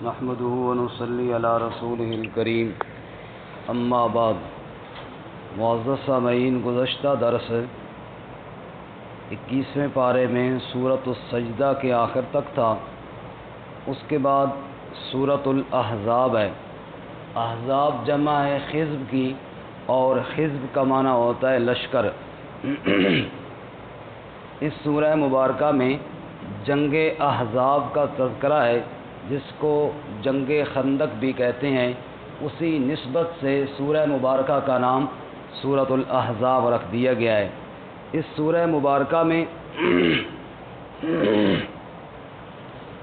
نحمده ونصلي علی رسولہ الکریم اما بعد۔ معزز سامعین، گزشتہ درس 21ویں پارے میں سورۃ السجدہ کے آخر تک تھا۔ اس کے بعد سورۃ الاحزاب ہے۔ احزاب جمع ہے حزب کی، اور حزب کا معنی ہوتا ہے لشکر۔ اس سورہ مبارکہ میں جنگ احزاب کا تذکرہ ہے، جس کو جنگ خندق بھی کہتے ہیں۔ اسی نسبت سے سورہ مبارکہ کا نام سورۃ الاحزاب رکھ دیا گیا ہے۔ اس سورہ مبارکہ میں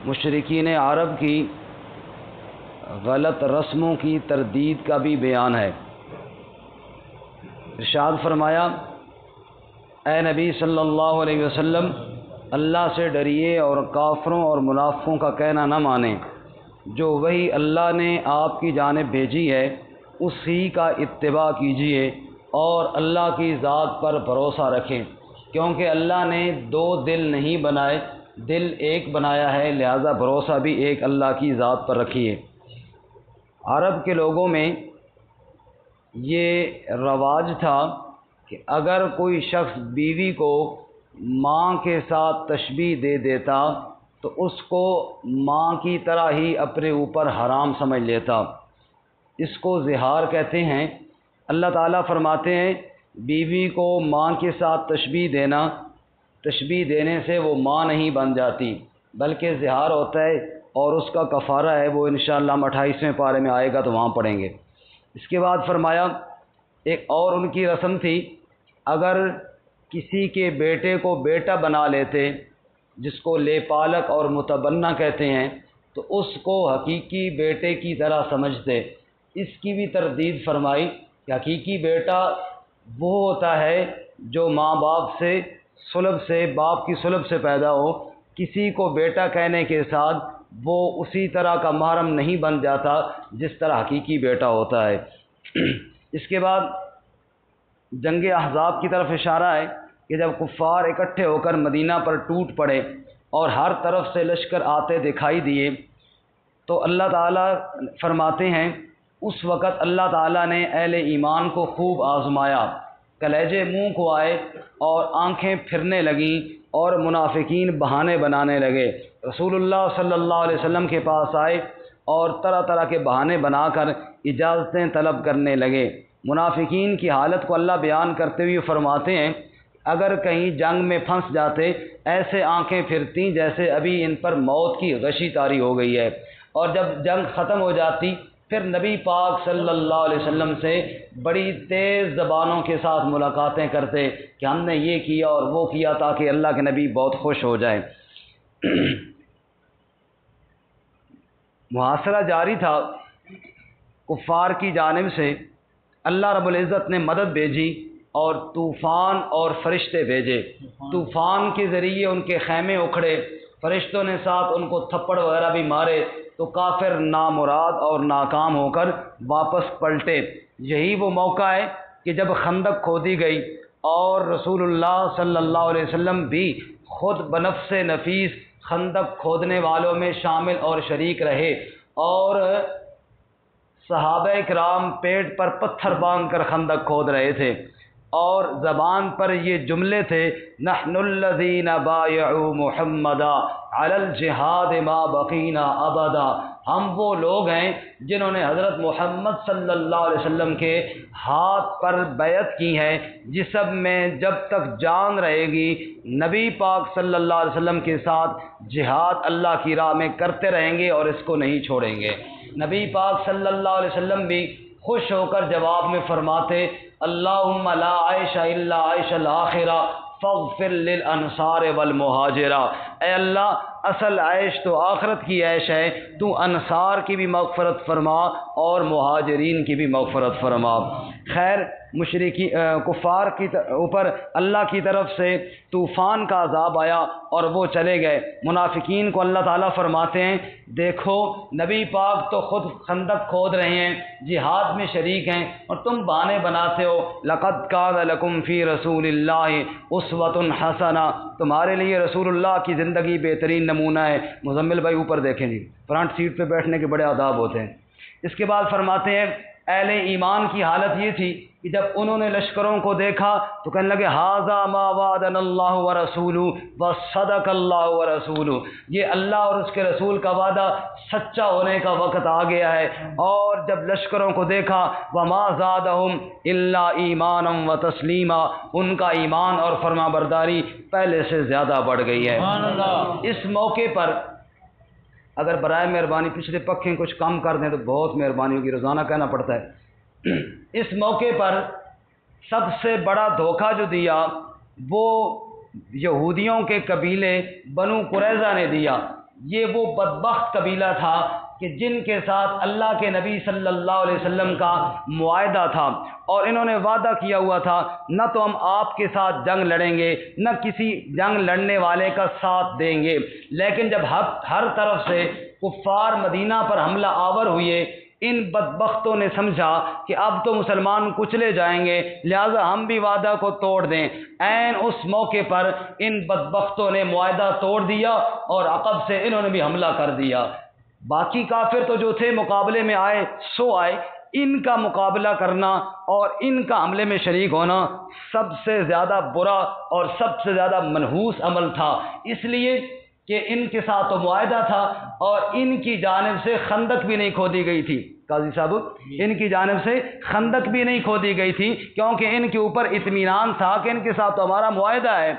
مشرکین عرب کی غلط رسموں کی تردید کا بھی بیان ہے۔ ارشاد فرمایا، اے نبی صلی اللہ علیہ وسلم، اللہ سے ڈریے اور کافروں اور منافقوں کا کہنا نہ مانیں۔ جو وحی اللہ نے آپ کی جانب بھیجی ہے اسی کا اتباع کیجیے، اور اللہ کی ذات پر بھروسہ رکھیں، کیونکہ اللہ نے دو دل نہیں بنائے، دل ایک بنایا ہے، لہذا بھروسہ بھی ایک اللہ کی ذات پر رکھیے۔ عرب کے لوگوں میں یہ رواج تھا کہ اگر کوئی شخص بیوی کو ماں کے ساتھ تشبیہ دے دیتا تو اس کو ماں کی طرح ہی اپنے اوپر حرام سمجھ لیتا۔ اس کو زہار کہتے ہیں۔ اللہ تعالیٰ فرماتے ہیں بیوی کو ماں کے ساتھ تشبیہ دینا، تشبیہ دینے سے وہ ماں نہیں بن جاتی بلکہ زہار ہوتا ہے، اور اس کا کفارہ ہے، وہ انشاءاللہ ہم 28ویں پارے میں آئے گا تو وہاں پڑھیں گے۔ اس کے بعد فرمایا ایک اور ان کی رسم تھی، اگر کسی کے بیٹے کو بیٹا بنا لیتے، جس کو لے پالک اور متبنہ کہتے ہیں، تو اس کو حقیقی بیٹے کی طرح سمجھتے۔ اس کی بھی تردید فرمائی کہ حقیقی بیٹا وہ ہوتا ہے جو ماں باپ سے صلب سے، باپ کی صلب سے پیدا ہو۔ کسی کو بیٹا کہنے کے ساتھ وہ اسی طرح کا محرم نہیں بن جاتا جس طرح حقیقی بیٹا ہوتا ہے۔ اس کے بعد جنگ احزاب کی طرف اشارہ ہے کہ جب کفار اکٹھے ہو کر مدینہ پر ٹوٹ پڑے اور ہر طرف سے لشکر آتے دکھائی دیے، تو اللہ تعالیٰ فرماتے ہیں اس وقت اللہ تعالیٰ نے اہل ایمان کو خوب آزمایا، کلیجے منہ کو آئے اور آنکھیں پھرنے لگیں، اور منافقین بہانے بنانے لگے۔ رسول اللہ صلی اللہ علیہ وسلم کے پاس آئے اور طرح طرح کے بہانے بنا کر اجازتیں طلب کرنے لگے۔ منافقین کی حالت کو اللہ بیان کرتے ہوئے فرماتے ہیں اگر کہیں جنگ میں پھنس جاتے، ایسے آنکھیں پھرتی جیسے ابھی ان پر موت کی غشی طاری ہو گئی ہے، اور جب جنگ ختم ہو جاتی پھر نبی پاک صلی اللہ علیہ وسلم سے بڑی تیز زبانوں کے ساتھ ملاقاتیں کرتے کہ ہم نے یہ کیا اور وہ کیا، تاکہ اللہ کے نبی بہت خوش ہو جائیں۔ محاصرہ جاری تھا کفار کی جانب سے۔ اللہ رب العزت نے مدد بھیجی اور طوفان اور فرشتے بھیجے۔ طوفان کے ذریعے ان کے خیمے اکھڑے، فرشتوں نے ساتھ ان کو تھپڑ وغیرہ بھی مارے، تو کافر نامراد اور ناکام ہو کر واپس پلٹے۔ یہی وہ موقع ہے کہ جب خندق کھودی گئی اور رسول اللہ صلی اللہ علیہ وسلم بھی خود بنفس نفیس خندق کھودنے والوں میں شامل اور شریک رہے، اور صحابہ کرام پیٹ پر پتھر باندھ کر خندق کھود رہے تھے، اور زبان پر یہ جملے تھے نحن الذین بایعوا محمدا علی الجہاد ما بقینا ابدا، ہم وہ لوگ ہیں جنہوں نے حضرت محمد صلی اللہ علیہ وسلم کے ہاتھ پر بیعت کی ہے، جسم میں جب تک جان رہے گی نبی پاک صلی اللہ علیہ وسلم کے ساتھ جہاد اللہ کی راہ میں کرتے رہیں گے اور اس کو نہیں چھوڑیں گے۔ نبی پاک صلی اللہ علیہ وسلم بھی خوش ہو کر جواب میں فرماتے اللہم لا عیش الا عیش الآخرہ فاغفر للانصار والمہاجرہ، اے اللہ اصل عیش تو آخرت کی عیش ہے، تو انصار کی بھی مغفرت فرما اور مہاجرین کی بھی مغفرت فرما۔ خیر، مشرکی کفار کی اوپر اللہ کی طرف سے طوفان کا عذاب آیا اور وہ چلے گئے۔ منافقین کو اللہ تعالیٰ فرماتے ہیں دیکھو نبی پاک تو خود خندق کھود رہے ہیں، جہاد میں شریک ہیں، اور تم بہانے بناتے ہو۔ لقد کان لکم فی رسول اللہ اسوۃ حسنہ، تمہارے لیے رسول اللہ کی زندگی زندگی بہترین نمونہ ہے۔ مزمل بھائی اوپر دیکھیں جی، فرنٹ سیٹ پہ بیٹھنے کے بڑے آداب ہوتے ہیں۔ اس کے بعد فرماتے ہیں اہل ایمان کی حالت یہ تھی کہ جب انہوں نے لشکروں کو دیکھا تو کہنے لگے ھذا ما وعدنا اللہ ورسولہ وصدق اللہ ورسولہ، یہ اللہ اور اس کے رسول کا وعدہ سچا ہونے کا وقت آ گیا ہے۔ اور جب لشکروں کو دیکھا وما زادہم الا ایمانا وتسلیما، ان کا ایمان اور فرما برداری پہلے سے زیادہ بڑھ گئی ہے۔ اس موقع پر اگر برائے مہربانی پچھلے پکھیں کچھ کم کر دیں تو بہت مہربانی ہوگی، روزانہ کہنا پڑتا ہے۔ اس موقع پر سب سے بڑا دھوکہ جو دیا وہ یہودیوں کے قبیلے بنو قریظہ نے دیا۔ یہ وہ بدبخت قبیلہ تھا کہ جن کے ساتھ اللہ کے نبی صلی اللہ علیہ وسلم کا معاہدہ تھا، اور انہوں نے وعدہ کیا ہوا تھا نہ تو ہم آپ کے ساتھ جنگ لڑیں گے نہ کسی جنگ لڑنے والے کا ساتھ دیں گے۔ لیکن جب ہر طرف سے کفار مدینہ پر حملہ آور ہوئے، ان بدبختوں نے سمجھا کہ اب تو مسلمان کچلے جائیں گے، لہذا ہم بھی وعدہ کو توڑ دیں۔ عین اس موقع پر ان بدبختوں نے معاہدہ توڑ دیا اور عقب سے انہوں نے بھی حملہ کر دیا۔ باقی کافر تو جو تھے مقابلے میں آئے سو آئے، ان کا مقابلہ کرنا اور ان کا حملے میں شریک ہونا سب سے زیادہ برا اور سب سے زیادہ منحوس عمل تھا، اس لیے کہ ان کے ساتھ تو معاہدہ تھا اور ان کی جانب سے خندق بھی نہیں کھودی گئی تھی۔ قاضی صاحب، ان کی جانب سے خندق بھی نہیں کھودی گئی تھی کیونکہ ان کے اوپر اطمینان تھا کہ ان کے ساتھ تو ہمارا معاہدہ ہے،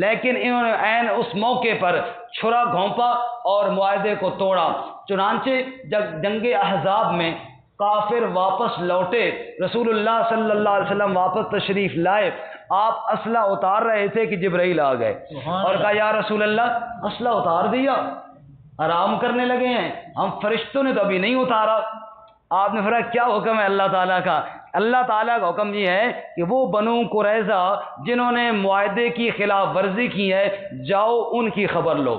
لیکن انہوں نے عین اس موقع پر چھرا گھونپا اور معاہدے کو توڑا۔ چنانچہ جب جنگ احزاب میں کافر واپس لوٹے، رسول اللہ صلی اللہ علیہ وسلم واپس تشریف لائے، آپ اسلحہ اتار رہے تھے کہ جبرائیل آ گئے اور کہا یا رسول اللہ اسلحہ اتار دیا، آرام کرنے لگے ہیں، ہم فرشتوں نے تو ابھی نہیں اتارا۔ آپ نے فرمایا کیا حکم ہے اللہ تعالیٰ کا؟ اللہ تعالیٰ کا حکم یہ ہے کہ وہ بنو قریظہ جنہوں نے معاہدے کی خلاف ورزی کی ہے جاؤ ان کی خبر لو۔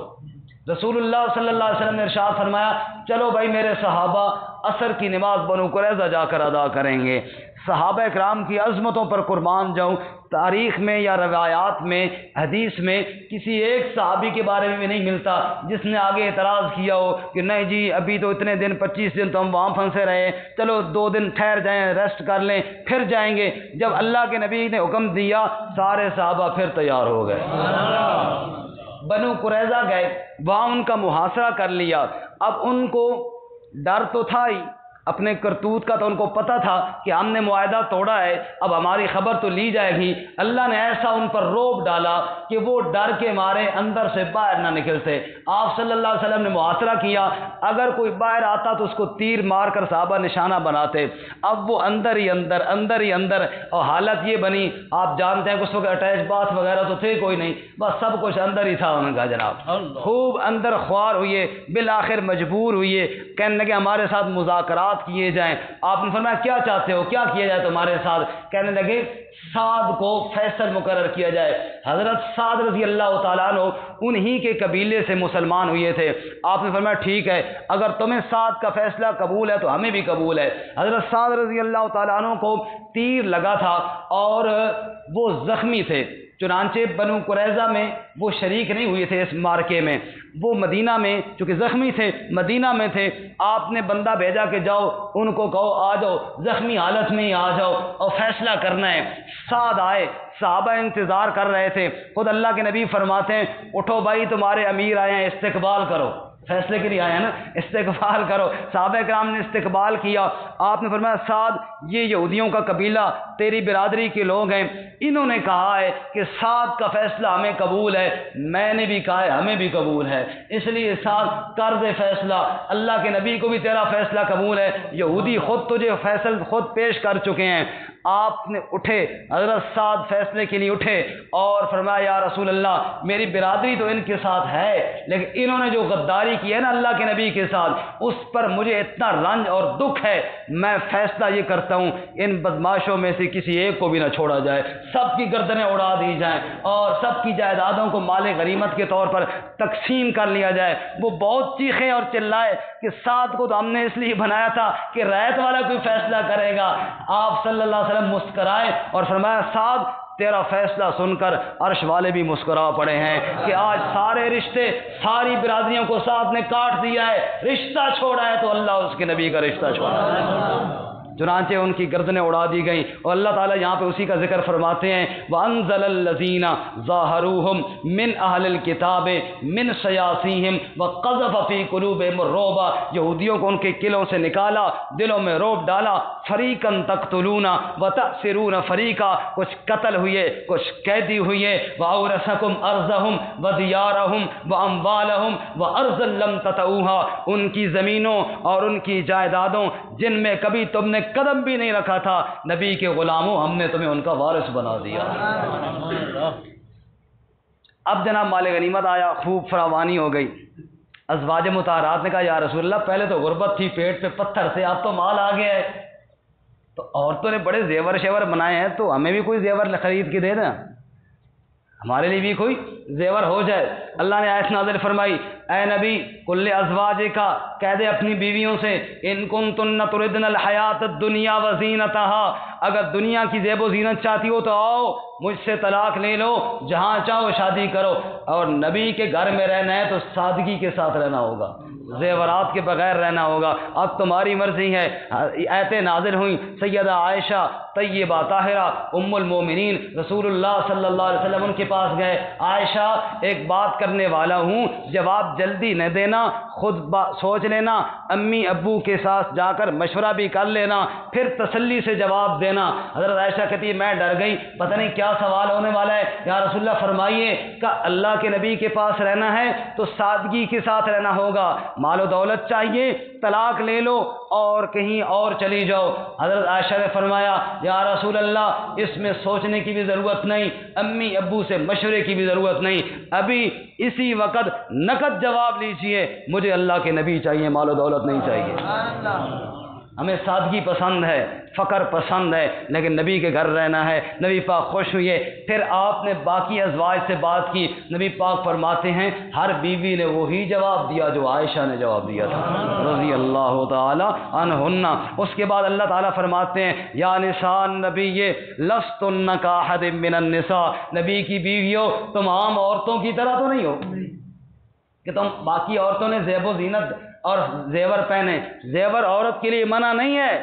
رسول اللہ صلی اللہ علیہ وسلم نے ارشاد فرمایا چلو بھائی میرے صحابہ عصر کی نماز بنو قریظہ جا کر ادا کریں گے۔ صحابہ کرام کی عظمتوں پر قربان جاؤں، تاریخ میں یا روایات میں حدیث میں کسی ایک صحابی کے بارے میں بھی نہیں ملتا جس نے آگے اعتراض کیا ہو کہ نہیں جی ابھی تو اتنے دن 25 دن تو ہم وہاں پھنسے رہے، چلو 2 دن ٹھہر جائیں، ریسٹ کر لیں پھر جائیں گے۔ جب اللہ کے نبی نے حکم دیا سارے صحابہ پھر تیار ہو گئے، بنو قریظہ گئے، وہاں ان کا محاصرہ کر لیا۔ اب ان کو ڈر تو تھا ہی، اپنے کرتوت کا تو ان کو پتہ تھا کہ ہم نے معاہدہ توڑا ہے، اب ہماری خبر تو لی جائے گی۔ اللہ نے ایسا ان پر رعب ڈالا کہ وہ ڈر کے مارے اندر سے باہر نہ نکلتے۔ آپ صلی اللہ علیہ وسلم نے محاصرہ کیا، اگر کوئی باہر آتا تو اس کو تیر مار کر صحابہ نشانہ بناتے۔ اب وہ اندر ہی اندر اور حالت یہ بنی، آپ جانتے ہیں کہ اس وقت اٹیچ باتھ وغیرہ تو تھے کوئی نہیں، بس سب کچھ اندر ہی تھا ان کا جناب۔ خوب اندر خوار ہوئے، بالآخر مجبور ہوئے، کہنے لگے ہمارے ساتھ مذاکرات کیے جائیں۔ آپ نے فرمایا کیا چاہتے ہو، کیا کیا جائے تمہارے ساتھ؟ کہنے لگے سعد کو فیصل مقرر کیا جائے۔ حضرت سعد رضی اللہ تعالیٰ عنہ انہی کے قبیلے سے مسلمان ہوئے تھے۔ آپ نے فرمایا ٹھیک ہے، اگر تمہیں سعد کا فیصلہ قبول ہے تو ہمیں بھی قبول ہے۔ حضرت سعد رضی اللہ تعالیٰ عنہ کو تیر لگا تھا اور وہ زخمی تھے، چنانچہ بنو قریظہ میں وہ شریک نہیں ہوئے تھے اس مارکے میں، وہ مدینہ میں چونکہ زخمی تھے مدینہ میں تھے۔ آپ نے بندہ بھیجا کہ جاؤ ان کو کہو آ جاؤ، زخمی حالت میں ہی آ جاؤ اور فیصلہ کرنا ہے۔ سعد آئے، صحابہ انتظار کر رہے تھے، خود اللہ کے نبی فرماتے ہیں اٹھو بھائی تمہارے امیر آئے ہیں، استقبال کرو، فیصلے کے لیے آئے ہیں نا، استقبال کرو۔ صحابہ کرام نے استقبال کیا۔ آپ نے فرمایا سعد یہ یہودیوں کا قبیلہ تیری برادری کے لوگ ہیں، انہوں نے کہا ہے کہ سعد کا فیصلہ ہمیں قبول ہے، میں نے بھی کہا ہے ہمیں بھی قبول ہے، اس لیے سعد کر دے فیصلہ، اللہ کے نبی کو بھی تیرا فیصلہ قبول ہے، یہودی خود تجھے فیصل خود پیش کر چکے ہیں۔ آپ نے اٹھے، حضرت سعد فیصلے کے لیے اٹھے اور فرمایا یا رسول اللہ میری برادری تو ان کے ساتھ ہے، لیکن انہوں نے جو غداری کی ہے نا اللہ کے نبی کے ساتھ، اس پر مجھے اتنا رنج اور دکھ ہے، میں فیصلہ یہ کرتا ہوں ان بدماشوں میں سے کسی ایک کو بھی نہ چھوڑا جائے، سب کی گردنیں اڑا دی جائیں اور سب کی جائیدادوں کو مال غنیمت کے طور پر تقسیم کر لیا جائے۔ وہ بہت چیخے اور چلائے کہ سعد کو تو ہم نے اس لیے بنایا تھا کہ رعیت والا کوئی فیصلہ کرے گا۔ آپ صلی اللہ علیہ وسلم مسکرائے اور فرمایا سعد تیرا فیصلہ سن کر عرش والے بھی مسکرا پڑے ہیں کہ آج سارے رشتے ساری برادریوں کو ساتھ نے کاٹ دیا ہے، رشتہ چھوڑا ہے تو اللہ اس کے نبی کا رشتہ چھوڑا ہے۔ چنانچہ ان کی گردنیں اڑا دی گئیں، اور اللہ تعالیٰ یہاں پہ اسی کا ذکر فرماتے ہیں وَأَنزَلَ الَّذِينَ ظَاهَرُوهُمْ مِنْ أَهْلِ الْكِتَابِ مِنْ صَيَاصِيهِمْ وَقَذَفَ فِي قُلُوبِهِمُ الرُّعْبَ، یہودیوں کو ان کے قلعوں سے نکالا، دلوں میں رعب ڈالا، فَرِيقًا تَقْتُلُونَ وَتَأْسِرُونَ فَرِيقًا، کچھ قتل ہوئے کچھ قیدی ہوئے، وَأَوْرَثَكُمْ أَرْضَهُمْ وَدِيَارَهُمْ وَأَمْوَالَهُمْ وَأَرْضًا لَّمْ تَطَئُوهَا، ان کی زمینوں اور ان کی جائیدادوں جن میں کبھی تم نے قدم بھی نہیں رکھا تھا، نبی کے غلاموں ہم نے تمہیں ان کا وارث بنا دیا۔ اب جناب مال غنیمت آیا، خوب فراوانی ہو گئی۔ ازواج مطہرات نے کہا یا رسول اللہ پہلے تو غربت تھی، پیٹ پہ پتھر تھے، اب تو مال آ گیا ہے، تو عورتوں نے بڑے زیور شیور بنائے ہیں، تو ہمیں بھی کوئی زیور خرید کے دے دیں، ہمارے لیے بھی کوئی زیور ہو جائے۔ اللہ نے آیت نازل فرمائی اے نبی کل ازواج کا کہہ دے اپنی بیویوں سے ان کنتن تردن الحیات الدنیا وزینتها، اگر دنیا کی زیب و زینت چاہتی ہو تو آؤ مجھ سے طلاق لے لو، جہاں چاہو شادی کرو، اور نبی کے گھر میں رہنا ہے تو سادگی کے ساتھ رہنا ہوگا، زیورات کے بغیر رہنا ہوگا، اب تمہاری مرضی ہے۔ آیتیں نازل ہوئیں، سیدہ عائشہ طیبہ طاہرہ ام المومنین رسول اللہ صلی اللہ علیہ وسلم ان کے پاس گئے، عائشہ ایک بات کرنے والا ہوں، جواب جلدی نہ دینا، خود سوچ لینا، امی ابو کے ساتھ جا کر مشورہ بھی کر لینا، پھر تسلی سے جواب دینا۔ حضرت عائشہ کہتی ہے میں ڈر گئی، پتہ نہیں کیا سوال ہونے والا ہے، یا رسول اللہ فرمائیے کہ اللہ کے نبی کے پاس رہنا ہے تو سادگی کے ساتھ رہنا ہوگا، مال و دولت چاہیے طلاق لے لو اور کہیں اور چلی جاؤ۔ حضرت عائشہ نے فرمایا یا رسول اللہ اس میں سوچنے کی بھی ضرورت نہیں، امی ابو سے مشورے کی بھی ضرورت نہیں، ابھی اسی وقت نقد جواب لیجئے، مجھے اللہ کے نبی چاہیے، مال و دولت نہیں چاہیے۔ ہمیں سادگی پسند ہے، فقر پسند ہے، لیکن نبی کے گھر رہنا ہے۔ نبی پاک خوش ہوئے، پھر آپ نے باقی ازواج سے بات کی، نبی پاک فرماتے ہیں ہر بیوی نے وہی جواب دیا جو عائشہ نے جواب دیا تھا رضی اللہ تعالی عنہن۔ اس کے بعد اللہ تعالیٰ فرماتے ہیں یا نساء النبی لستن کاحد من النساء، نبی کی بیویوں تم عام عورتوں کی طرح تو نہیں ہو کہ تم باقی عورتوں نے زیب و زینت اور زیور پہنے، زیور عورت کے لیے منع نہیں ہے،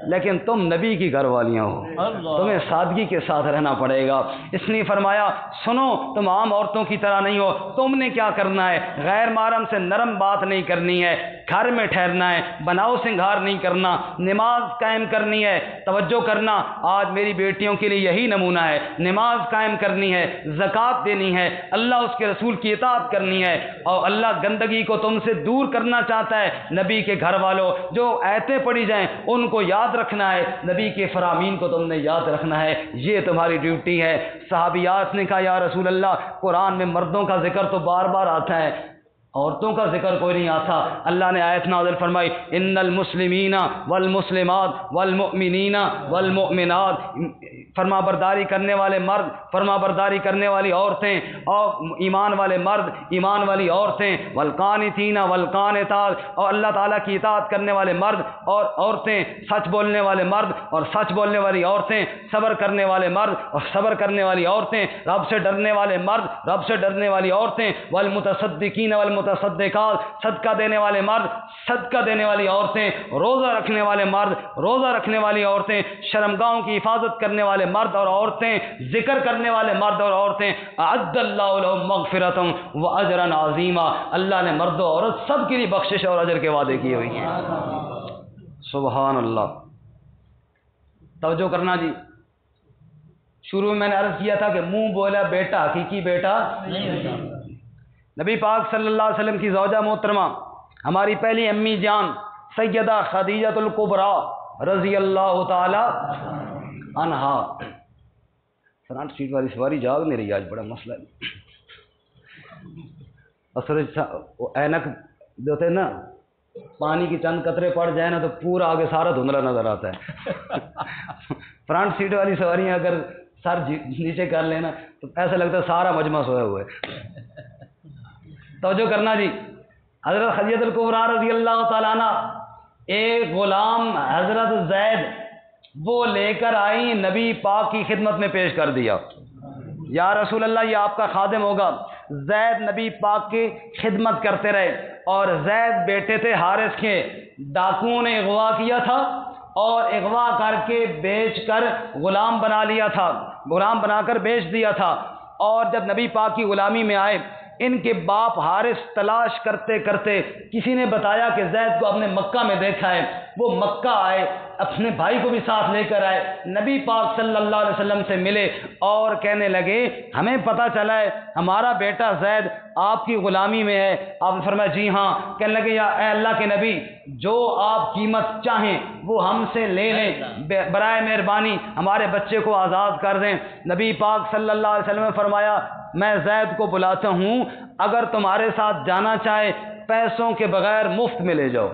لیکن تم نبی کی گھر والیاں ہو، تمہیں سادگی کے ساتھ رہنا پڑے گا۔ اس نے فرمایا سنو تم عام عورتوں کی طرح نہیں ہو، تم نے کیا کرنا ہے، غیر محرم سے نرم بات نہیں کرنی ہے، گھر میں ٹھہرنا ہے، بناؤ سنگھار نہیں کرنا، نماز قائم کرنی ہے، توجہ کرنا آج میری بیٹیوں کے لیے یہی نمونہ ہے، نماز قائم کرنی ہے، زکوٰۃ دینی ہے، اللہ اس کے رسول کی اطاعت کرنی ہے، اور اللہ گندگی کو تم سے دور کرنا چاہتا ہے۔ نبی کے گھر والوں جو آیتیں پڑھی جائیں ان کو یاد رکھنا ہے، نبی کے فرامین کو تم نے یاد رکھنا ہے، یہ تمہاری ڈیوٹی ہے۔ صحابیات نے کہا یا رسول اللہ قرآن میں مردوں کا ذکر تو بار بار آتا ہے، عورتوں کا ذکر کوئی نہیں آتا۔ اللہ نے آیت نازل فرمائی ان المسلمین والمسلمات والمؤمنین والمؤمنات، فرما برداری کرنے والے مرد، فرما برداری کرنے والی عورتیں، اور ایمان والے مرد، ایمان والی عورتیں، والقانتین والقانتات، اور اللہ تعالیٰ کی اطاعت کرنے والے مرد اور عورتیں، سچ بولنے والے مرد اور سچ بولنے والی عورتیں، صبر کرنے والے مرد اور صبر کرنے والی عورتیں، رب سے ڈرنے والے مرد، رب سے ڈرنے والی عورتیں، والمتصدقین والمتصدقات، صدقہ دینے والے مرد، صدقہ دینے والی عورتیں، روزہ رکھنے والے مرد، روزہ رکھنے والی عورتیں، شرمگاہوں کی حفاظت کرنے والے مرد اور عورتیں، ذکر کرنے والے مرد اور عورتیں، اعد اللہ لهم مغفرۃ واجرا عظیما، اللہ نے مرد و عورت سب کے لیے بخشش اور اجر کے وعدے کیے ہوئے ہیں۔ سبحان اللہ۔ توجہ کرنا جی، شروع میں نے عرض کیا تھا کہ منہ بولا بیٹا حقیقی بیٹا نبی پاک صلی اللہ علیہ وسلم کی زوجہ محترمہ ہماری پہلی امی جان سیدہ خدیجہ الکبریٰ رضی اللہ تعالی عنہا۔ فرنٹ سیٹ والی سواری جاگ نہیں رہی، آج بڑا مسئلہ ہے۔ اصل اینک جو ہوتے ہیں نا، پانی کی چند قطرے پڑ جائیں نا تو پورا آگے سارا دھندلا نظر آتا ہے۔ فرنٹ سیٹ والی سواریاں اگر سر نیچے کر لینا تو ایسا لگتا ہے سارا مجمع سویا ہوا ہے۔ توجہ کرنا جی، حضرت خدیجہ الکبریٰ رضی اللہ تعالیٰ عنہ ایک غلام حضرت زید وہ لے کر آئی، نبی پاک کی خدمت میں پیش کر دیا۔ یا رسول اللہ یہ آپ کا خادم ہوگا۔ زید نبی پاک کی خدمت کرتے رہے، اور زید بیٹے تھے حارث کے، ڈاکوؤں نے اغوا کیا تھا اور اغوا کر کے بیچ کر غلام بنا لیا تھا، غلام بنا کر بیچ دیا تھا۔ اور جب نبی پاک کی غلامی میں آئے، ان کے باپ حارث تلاش کرتے کرتے کسی نے بتایا کہ زید کو اپنے مکہ میں دیکھا ہے، وہ مکہ آئے، اپنے بھائی کو بھی ساتھ لے کر آئے، نبی پاک صلی اللہ علیہ وسلم سے ملے اور کہنے لگے ہمیں پتہ چلا ہے ہمارا بیٹا زید آپ کی غلامی میں ہے۔ آپ نے فرمایا جی ہاں۔ کہنے لگے یا اے اللہ کے نبی، جو آپ قیمت چاہیں وہ ہم سے لے لیں، برائے مہربانی ہمارے بچے کو آزاد کر دیں۔ نبی پاک صلی اللہ علیہ وسلم نے فرمایا میں زید کو بلاتا ہوں، اگر تمہارے ساتھ جانا چاہے پیسوں کے بغیر مفت میں لے جاؤ،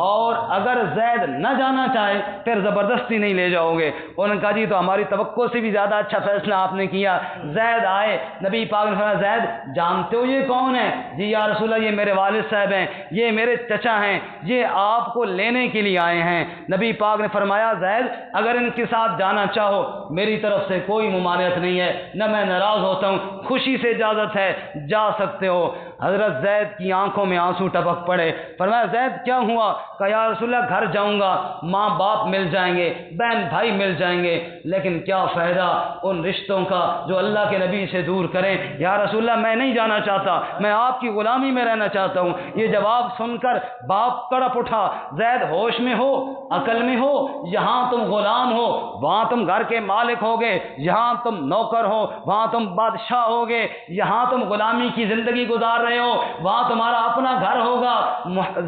اور اگر زید نہ جانا چاہے پھر زبردستی نہیں لے جاؤ گے۔ انہوں نے کہا جی تو ہماری توقع سے بھی زیادہ اچھا فیصلہ آپ نے کیا۔ زید آئے، نبی پاک نے فرمایا زید جانتے ہو یہ کون ہے؟ جی یا رسول اللہ یہ میرے والد صاحب ہیں، یہ میرے چچا ہیں، یہ آپ کو لینے کے لیے آئے ہیں۔ نبی پاک نے فرمایا زید اگر ان کے ساتھ جانا چاہو میری طرف سے کوئی ممانعت نہیں ہے، نہ میں ناراض ہوتا ہوں، خوشی سے اجازت ہے، جا سکتے ہو۔ حضرت زید کی آنکھوں میں آنسو ٹپک پڑے۔ فرمایا زید کیا ہوا؟ کہا یا رسول اللہ گھر جاؤں گا، ماں باپ مل جائیں گے، بہن بھائی مل جائیں گے، لیکن کیا فائدہ ان رشتوں کا جو اللہ کے نبی سے دور کریں۔ یا رسول اللہ میں نہیں جانا چاہتا، میں آپ کی غلامی میں رہنا چاہتا ہوں۔ یہ جواب سن کر باپ تڑپ اٹھا۔ زید ہوش میں ہو، عقل میں ہو، یہاں تم غلام ہو، وہاں تم گھر کے مالک ہوگے، یہاں تم نوکر ہو، وہاں تم بادشاہ ہوگے، یہاں تم غلامی کی زندگی گزار رہے ہو، وہاں تمہارا اپنا گھر ہوگا۔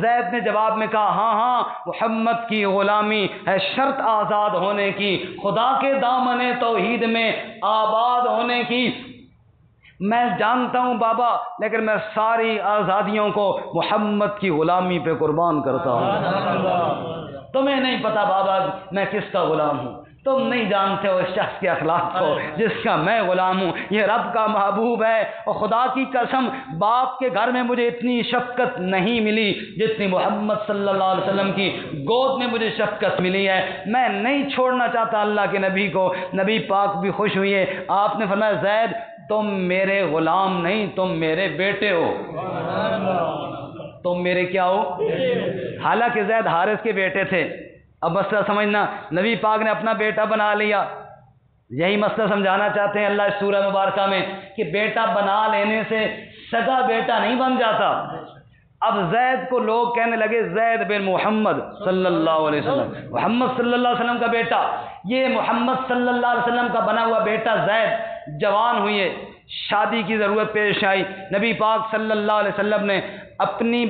زید نے جواب میں کہا ہاں ہاں محمد کی غلامی ہے شرط آزاد ہونے کی، خدا کے دامن توحید میں آباد ہونے کی۔ میں جانتا ہوں بابا، لیکن میں ساری آزادیوں کو محمد کی غلامی پہ قربان کرتا ہوں۔ تمہیں نہیں پتا بابا میں کس کا غلام ہوں، تم نہیں جانتے ہو اس شخص کے اخلاق کو جس کا میں غلام ہوں۔ یہ رب کا محبوب ہے، اور خدا کی قسم باپ کے گھر میں مجھے اتنی شفقت نہیں ملی جتنی محمد صلی اللہ علیہ وسلم کی گود میں مجھے شفقت ملی ہے۔ میں نہیں چھوڑنا چاہتا اللہ کے نبی کو۔ نبی پاک بھی خوش ہوئے۔ آپ نے فرمایا زید تم میرے غلام نہیں، تم میرے بیٹے ہو، تم میرے کیا ہو؟ حالانکہ زید حارث کے بیٹے تھے۔ اب مسئلہ سمجھنا، نبی پاک نے اپنا بیٹا بنا لیا۔ یہی مسئلہ سمجھانا چاہتے ہیں اللہ اس سورہ مبارکہ میں کہ بیٹا بنا لینے سے سگا بیٹا نہیں بن جاتا۔ اب زید کو لوگ کہنے لگے زید بن محمد صلی اللہ علیہ وسلم، محمد صلی اللہ علیہ وسلم کا بیٹا۔ یہ محمد صلی اللہ علیہ وسلم کا بنا ہوا بیٹا زید جوان ہوئے، شادی کی ضرورت پیش آئی۔ نبی پاک صلی اللہ علیہ وسلم نے اپنی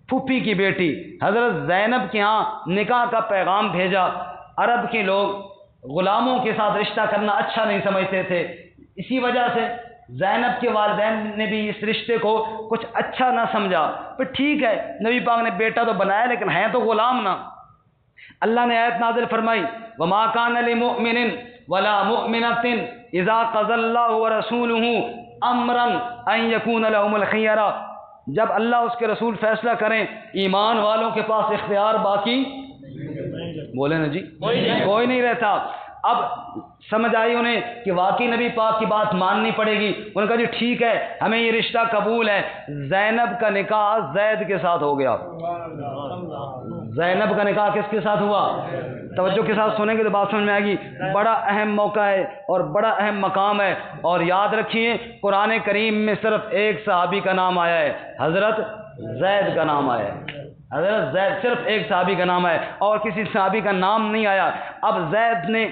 پھوپھی کی بیٹی حضرت زینب کے ہاں نکاح کا پیغام بھیجا۔ عرب کے لوگ غلاموں کے ساتھ رشتہ کرنا اچھا نہیں سمجھتے تھے، اسی وجہ سے زینب کے والدین نے بھی اس رشتے کو کچھ اچھا نہ سمجھا۔ پھر ٹھیک ہے نبی پاک نے بیٹا تو بنایا لیکن ہیں تو غلام نا۔ اللہ نے آیت نازل فرمائی وما کان لمؤمن ولا مؤمنۃ اذا قضى الله ورسوله امرا ان يكون لهم الخيرہ، جب اللہ اس کے رسول فیصلہ کریں ایمان والوں کے پاس اختیار باقی بولے نا جی کوئی نہیں رہتا۔ اب سمجھ آئی انہیں کہ واقعی نبی پاک کی بات ماننی پڑے گی۔ انہوں نے کہا جی ٹھیک ہے ہمیں یہ رشتہ قبول ہے۔ زینب کا نکاح زید کے ساتھ ہو گیا۔ زینب کا نکاح کس کے ساتھ ہوا؟ توجہ کے ساتھ سنیں گے تو بات سمجھ میں آئے گی۔ بڑا اہم موقع ہے اور بڑا اہم مقام ہے، اور یاد رکھیے قرآن کریم میں صرف ایک صحابی کا نام آیا ہے، حضرت زید کا نام آیا ہے۔ حضرت زید صرف ایک صحابی کا نام ہے اور کسی صحابی کا نام نہیں آیا۔ اب زید نے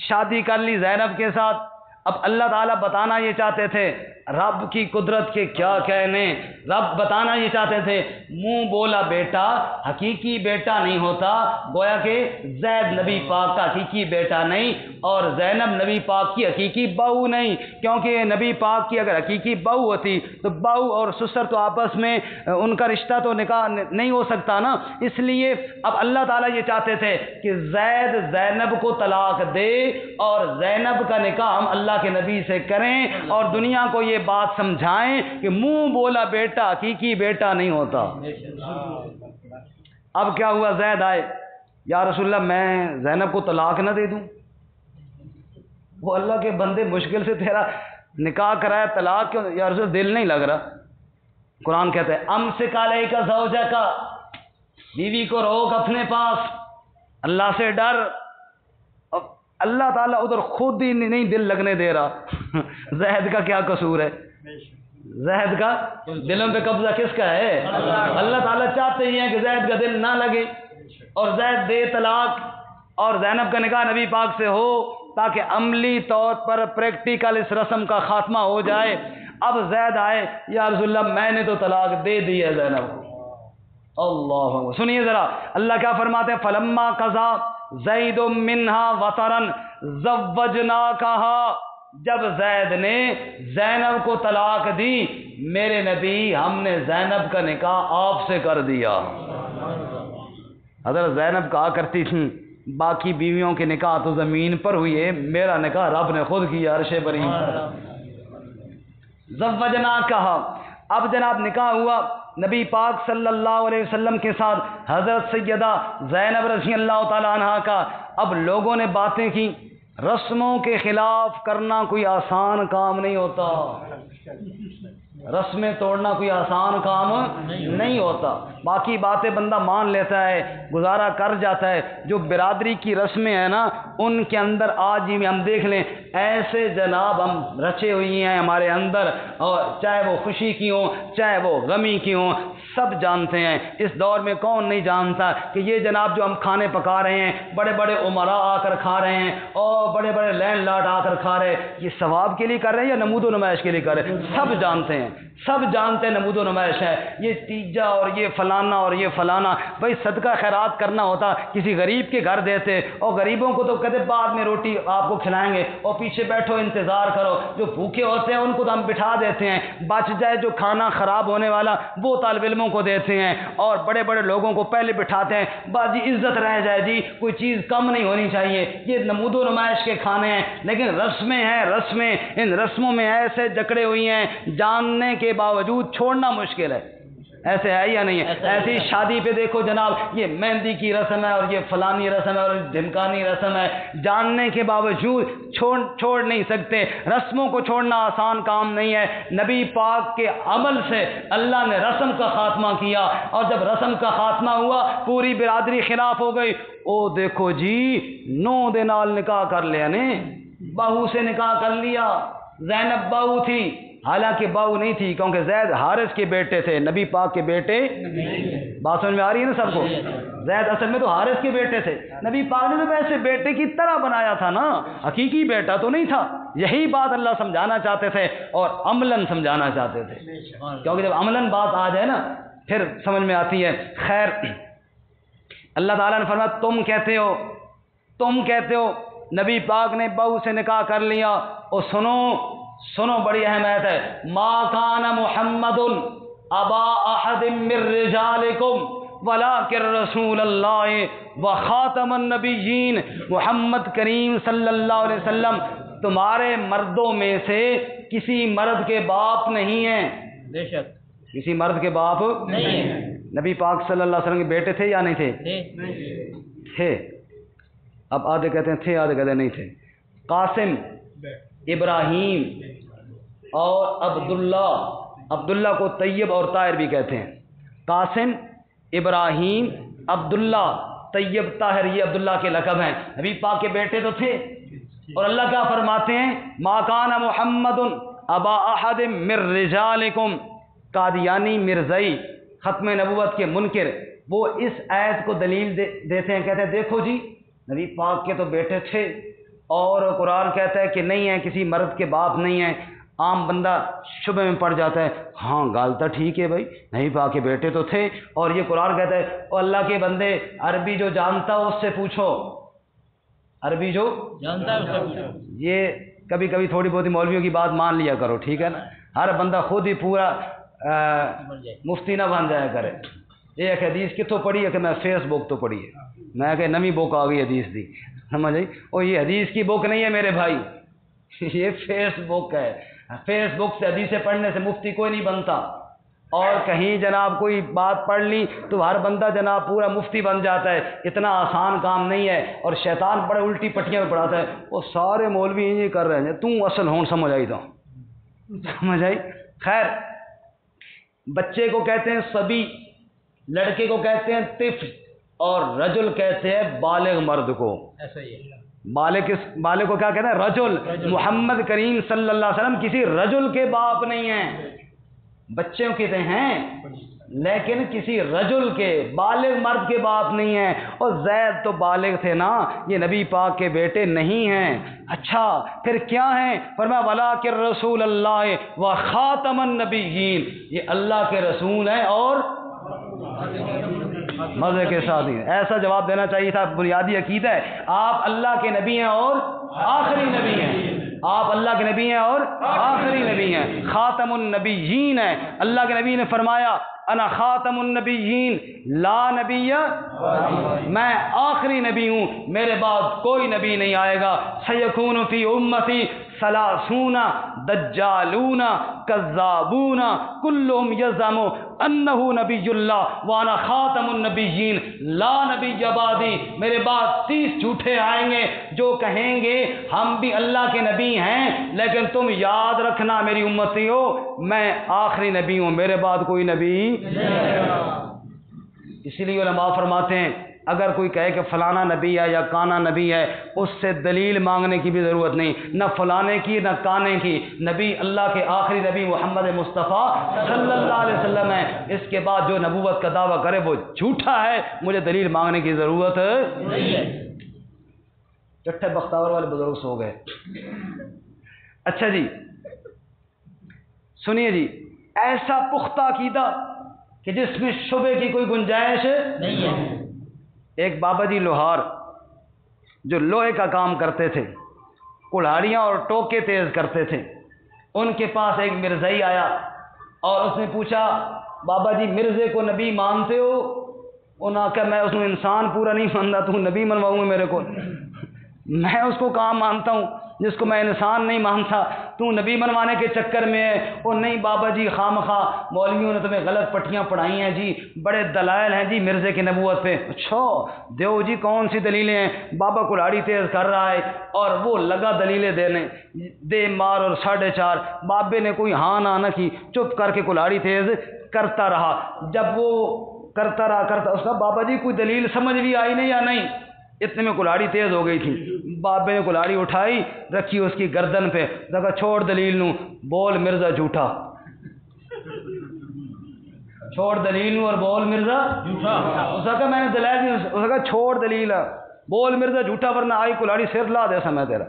شادی کر لی زینب کے ساتھ۔ اب اللہ تعالیٰ بتانا یہ چاہتے تھے، رب کی قدرت کے کیا کہنے، رب بتانا یہ چاہتے تھے منہ بولا بیٹا حقیقی بیٹا نہیں ہوتا، گویا کہ زید نبی پاک کا حقیقی بیٹا نہیں اور زینب نبی پاک کی حقیقی بہو نہیں، کیونکہ نبی پاک کی اگر حقیقی بہو ہوتی تو بہو اور سسر تو آپس میں ان کا رشتہ تو نکاح نہیں ہو سکتا نا۔ اس لیے اب اللہ تعالیٰ یہ چاہتے تھے کہ زید زینب کو طلاق دے اور زینب کا نکاح ہم اللہ کے نبی سے کریں اور دنیا کو یہ بات سمجھائیں کہ منہ بولا بیٹا حقیقی بیٹا نہیں ہوتا۔ اب کیا ہوا، زید آئے یا رسول اللہ میں زینب کو طلاق نہ دے دوں؟ وہ اللہ کے بندے مشکل سے تیرا نکاح کرایا طلاق کیوں؟ یا رسول دل نہیں لگ رہا۔ قرآن کہتا ہے امسک علیک زوجک، بیوی کو روک اپنے پاس، اللہ سے ڈر۔ اب اللہ تعالیٰ ادھر خود ہی نہیں دل لگنے دے رہا، زید کا کیا قصور ہے؟ زید کا دلوں پہ قبضہ کس کا ہے؟ اللہ تعالیٰ چاہتے ہی ہیں کہ زید کا دل نہ لگے اور زید دے طلاق اور زینب کا نکاح نبی پاک سے ہو، تاکہ عملی طور پر پریکٹیکل اس رسم کا خاتمہ ہو جائے۔ اب زید آئے، یا رسول اللہ میں نے تو طلاق دے دی ہے زینب کو۔ اللہ اکبر، سنیے ذرا اللہ کیا فرماتے ہیں، فلما قضا زید منہا وطرا زوجناکہا، جب زید نے زینب کو طلاق دی میرے نبی ہم نے زینب کا نکاح آپ سے کر دیا۔ حضرت زینب کہا کرتی تھیں باقی بیویوں کے نکاح تو زمین پر ہوئی ہے، میرا نکاح رب نے خود کیا عرش بریم پر۔ زوجناکہا، اب جناب نکاح ہوا نبی پاک صلی اللہ علیہ وسلم کے ساتھ حضرت سیدہ زینب رضی اللہ تعالی عنہا کا۔ اب لوگوں نے باتیں کی، رسموں کے خلاف کرنا کوئی آسان کام نہیں ہوتا، رسمیں توڑنا کوئی آسان کام نہیں ہوتا، باقی باتیں بندہ مان لیتا ہے، گزارا کر جاتا ہے۔ جو برادری کی رسمیں ہیں نا ان کے اندر آج ہی ہم دیکھ لیں ایسے جناب ہم رچے ہوئی ہیں ہمارے اندر، اور چاہے وہ خوشی کی ہوں چاہے وہ غمی کی ہوں، سب جانتے ہیں۔ اس دور میں کون نہیں جانتا کہ یہ جناب جو ہم کھانے پکا رہے ہیں، بڑے بڑے عمراء آ کر کھا رہے ہیں اور بڑے بڑے لینڈ لاٹ آ کر کھا رہے ہیں، یہ ثواب کے لیے کر رہے ہیں یا نمود و نمائش کے لیے کر رہے ہیں؟ سب جانتے ہیں، سب جانتے ہیں نمود و نمائش ہے، یہ تیجا اور یہ فلانا اور یہ فلانا۔ بھائی صدقہ خیرات کرنا ہوتا کسی غریب کے گھر دیتے، اور غریبوں کو تو کہتے بعد میں روٹی آپ کو کھلائیں گے اور پیچھے بیٹھو انتظار کرو، جو بھوکے ہوتے ہیں ان کو تو ہم بٹھا دیتے ہیں، بچ جائے جو کھانا خراب ہونے والا وہ طالب علموں کو دیتے ہیں، اور بڑے بڑے لوگوں کو پہلے بٹھاتے ہیں، بس جی عزت رہ جائے جی، کوئی چیز کم نہیں ہونی چاہیے۔ یہ نمود و نمائش کے کھانے ہیں، لیکن رسمیں ہیں، رسمیں، ان رسموں میں ایسے جکڑے ہوئی ہیں جاننے کے باوجود چھوڑنا مشکل ہے۔ ایسے ہے یا نہیں ہے؟ ایسی شادی پہ دیکھو جناب یہ مہندی کی رسم ہے اور یہ فلانی رسم ہے اور ڈھمکانی رسم ہے، جاننے کے باوجود چھوڑ نہیں سکتے۔ رسموں کو چھوڑنا آسان کام نہیں ہے۔ نبی پاک کے عمل سے اللہ نے رسم کا خاتمہ کیا، اور جب رسم کا خاتمہ ہوا پوری برادری خلاف ہو گئی۔ او دیکھو جی 9 دے نال نکاح کر لیا نے، بہو سے نکاح کر لیا، زینب بہو تھی، حالانکہ بہو نہیں تھی کیونکہ زید حارث کے بیٹے تھے، نبی پاک کے بیٹے۔ بات سمجھ میں آ رہی ہے نا سب کو؟ زید اصل میں تو حارث کے بیٹے تھے، نبی پاک نے تو ویسے بیٹے کی طرح بنایا تھا نا، حقیقی بیٹا تو نہیں تھا۔ یہی بات اللہ سمجھانا چاہتے تھے اور عملاً سمجھانا چاہتے تھے، کیونکہ جب عملاً بات آ جائے نا پھر سمجھ میں آتی ہے۔ خیر اللہ تعالیٰ نے فرمایا تم کہتے ہو نبی پاک نے بہو سے نکاح کر لیا، اور سنو بڑی اہمیت ہے، ما کان محمد ابا احد من رجالکم ولکن رسول اللہ وخاتم النبیین، محمد کریم صلی اللہ علیہ وسلم تمہارے مردوں میں سے کسی مرد کے باپ نہیں ہیں، بے شک کسی مرد کے باپ نہیں ہیں۔ نبی پاک صلی اللہ علیہ وسلم کے بیٹے تھے یا نہیں تھے؟ تھے۔ اب آدھے کہتے ہیں تھے، آدھے کہتے ہیں نہیں تھے۔ قاسم، ابراہیم اور عبداللہ کو طیب اور طاہر بھی کہتے ہیں۔ قاسم، ابراہیم، عبداللہ، طیب، طاہر، یہ عبداللہ کے لقب ہیں، نبی پاک کے بیٹے تو تھے۔ اور اللہ کیا فرماتے ہیں، ما کان محمد ابا احد من رجالکم، قادیانی مرزائی ختم نبوت کے منکر وہ اس آیت کو دلیل دیتے ہیں، کہتے ہیں دیکھو جی نبی پاک کے تو بیٹے تھے، اور قرآن کہتا ہے کہ نہیں ہے، کسی مرد کے باپ نہیں ہیں۔ عام بندہ شبہ میں پڑ جاتا ہے، ہاں گال تو ٹھیک ہے بھائی، نبی پاک کے بیٹے تو تھے، اور یہ قرآن کہتا ہے او اللہ کے بندے عربی جو جانتا ہو اس سے پوچھو، عربی جو جانتا ہے اس سے پوچھو۔ یہ کبھی کبھی تھوڑی بہت مولویوں کی بات مان لیا کرو، ٹھیک ہے نا، ہر بندہ خود ہی پورا مفتی نہ بن جایا کرے۔ ایک حدیث کتوں پڑھی ہے کہ میں فیس بک تو پڑھی ہے، میں کہ نویں بک آ گئی حدیث دی، سمجھ آئی؟ اور یہ حدیث کی بک نہیں ہے میرے بھائی، یہ فیس بک ہے۔ فیس بک سے حدیثیں پڑھنے سے مفتی کوئی نہیں بنتا، اور کہیں جناب کوئی بات پڑھ لی تو ہر بندہ جناب پورا مفتی بن جاتا ہے، اتنا آسان کام نہیں ہے۔ اور شیطان بڑے الٹی پٹیاں میں پڑھاتا ہے، وہ سارے مولوی یہ کر رہے ہیں، تو اصل ہون سمجھ آئی تو سمجھ آئی؟ خیر، بچے کو کہتے ہیں صبی، لڑکے کو کہتے ہیں طفل، اور رجل کہتے ہیں بالغ مرد کو۔ ایسا ہی ہے، بالغ کو کیا کہتے ہیں؟ رجل۔ محمد کریم صلی اللہ علیہ وسلم کسی رجل کے باپ نہیں ہیں، بچوں کے ہیں لیکن کسی رجل کے، بالغ مرد کے باپ نہیں ہیں۔ اور زید تو بالغ تھے نا، یہ نبی پاک کے بیٹے نہیں ہیں۔ اچھا پھر کیا ہیں؟ فرمایا ولاکن رسول اللہ و خاتم النبیین، یہ اللہ کے رسول ہیں اور مزے کے ساتھ ہی ایسا جواب دینا چاہیے تھا، بنیادی عقیدہ ہے آپ اللہ کے نبی ہیں اور آخری نبی ہیں، آپ اللہ کے نبی ہیں اور آخری نبی ہیں، خاتم النبیین ہیں۔ اللہ کے نبی نے فرمایا انا خاتم النبیین لا نبی، میں آخری نبی ہوں، میرے بعد کوئی نبی نہیں آئے گا۔ سیکون فی امتی ثلاثون دجالون کذابون کلهم یزعم انہ نبی اللہ وانا خاتم النبیین لا نبی بعدی، میرے بعد 30 جھوٹے آئیں گے جو کہیں گے ہم بھی اللہ کے نبی ہیں، لیکن تم یاد رکھنا میری امتی ہو میں آخری نبی ہوں، میرے بعد کوئی نبی۔ اسی لیے علماء فرماتے ہیں اگر کوئی کہے کہ فلانا نبی ہے یا کانا نبی ہے، اس سے دلیل مانگنے کی بھی ضرورت نہیں، نہ فلانے کی نہ کانے کی، نبی اللہ کے آخری نبی محمد مصطفیٰ صلی اللہ علیہ وسلم ہے، اس کے بعد جو نبوت کا دعویٰ کرے وہ جھوٹا ہے، مجھے دلیل مانگنے کی ضرورت نہیں ہے۔ چٹھے بختاور والے بزرگ سو گئے۔ اچھا جی سنیے جی، ایسا پختہ عقیدہ کہ جس میں شبے کی کوئی گنجائش نہیں ہے۔ ایک بابا جی لوہار جو لوہے کا کام کرتے تھے، کلہاڑیاں اور ٹوکے تیز کرتے تھے، ان کے پاس ایک مرزائی آیا اور اس نے پوچھا بابا جی مرزے کو نبی مانتے ہو؟ انہوں نے کہا میں اس کو انسان پورا نہیں مانتا، تو نبی منواؤں گا میرے کو؟ میں اس کو کہاں مانتا ہوں جس کو میں انسان نہیں مانتا، تو نبی منوانے کے چکر میں ہے۔ اور نہیں بابا جی خواہ مولویوں نے تمہیں غلط پٹیاں پڑھائی ہیں جی، بڑے دلائل ہیں جی مرزے کی نبوت پہ۔ اچھا دیو جی کون سی دلیلیں ہیں؟ بابا کلاڑی تیز کر رہا ہے اور وہ لگا دلیلیں دینے، دے مار اور 4.5۔ بابے نے کوئی ہاں نہ کی، چپ کر کے کلاڑی تیز کرتا رہا۔ جب وہ کرتا رہا اس کا بابا جی کوئی دلیل سمجھ بھی آئی نہیں یا نہیں؟ اتنے میں کلاڑی تیز ہو گئی تھی، بابے نے کلاڑی اٹھائی رکھی اس کی گردن پہ، کہا چھوڑ دلیل نو، بول مرزا جھوٹا، چھوڑ دلیل نو اور بول مرزا جھوٹا۔ اس نے کہا میں نے دلائل دی، اس نے کہا چھوڑ دلیل بول مرزا جھوٹا ورنہ آئی کلاڑی سر لا دے سا میں تیرا۔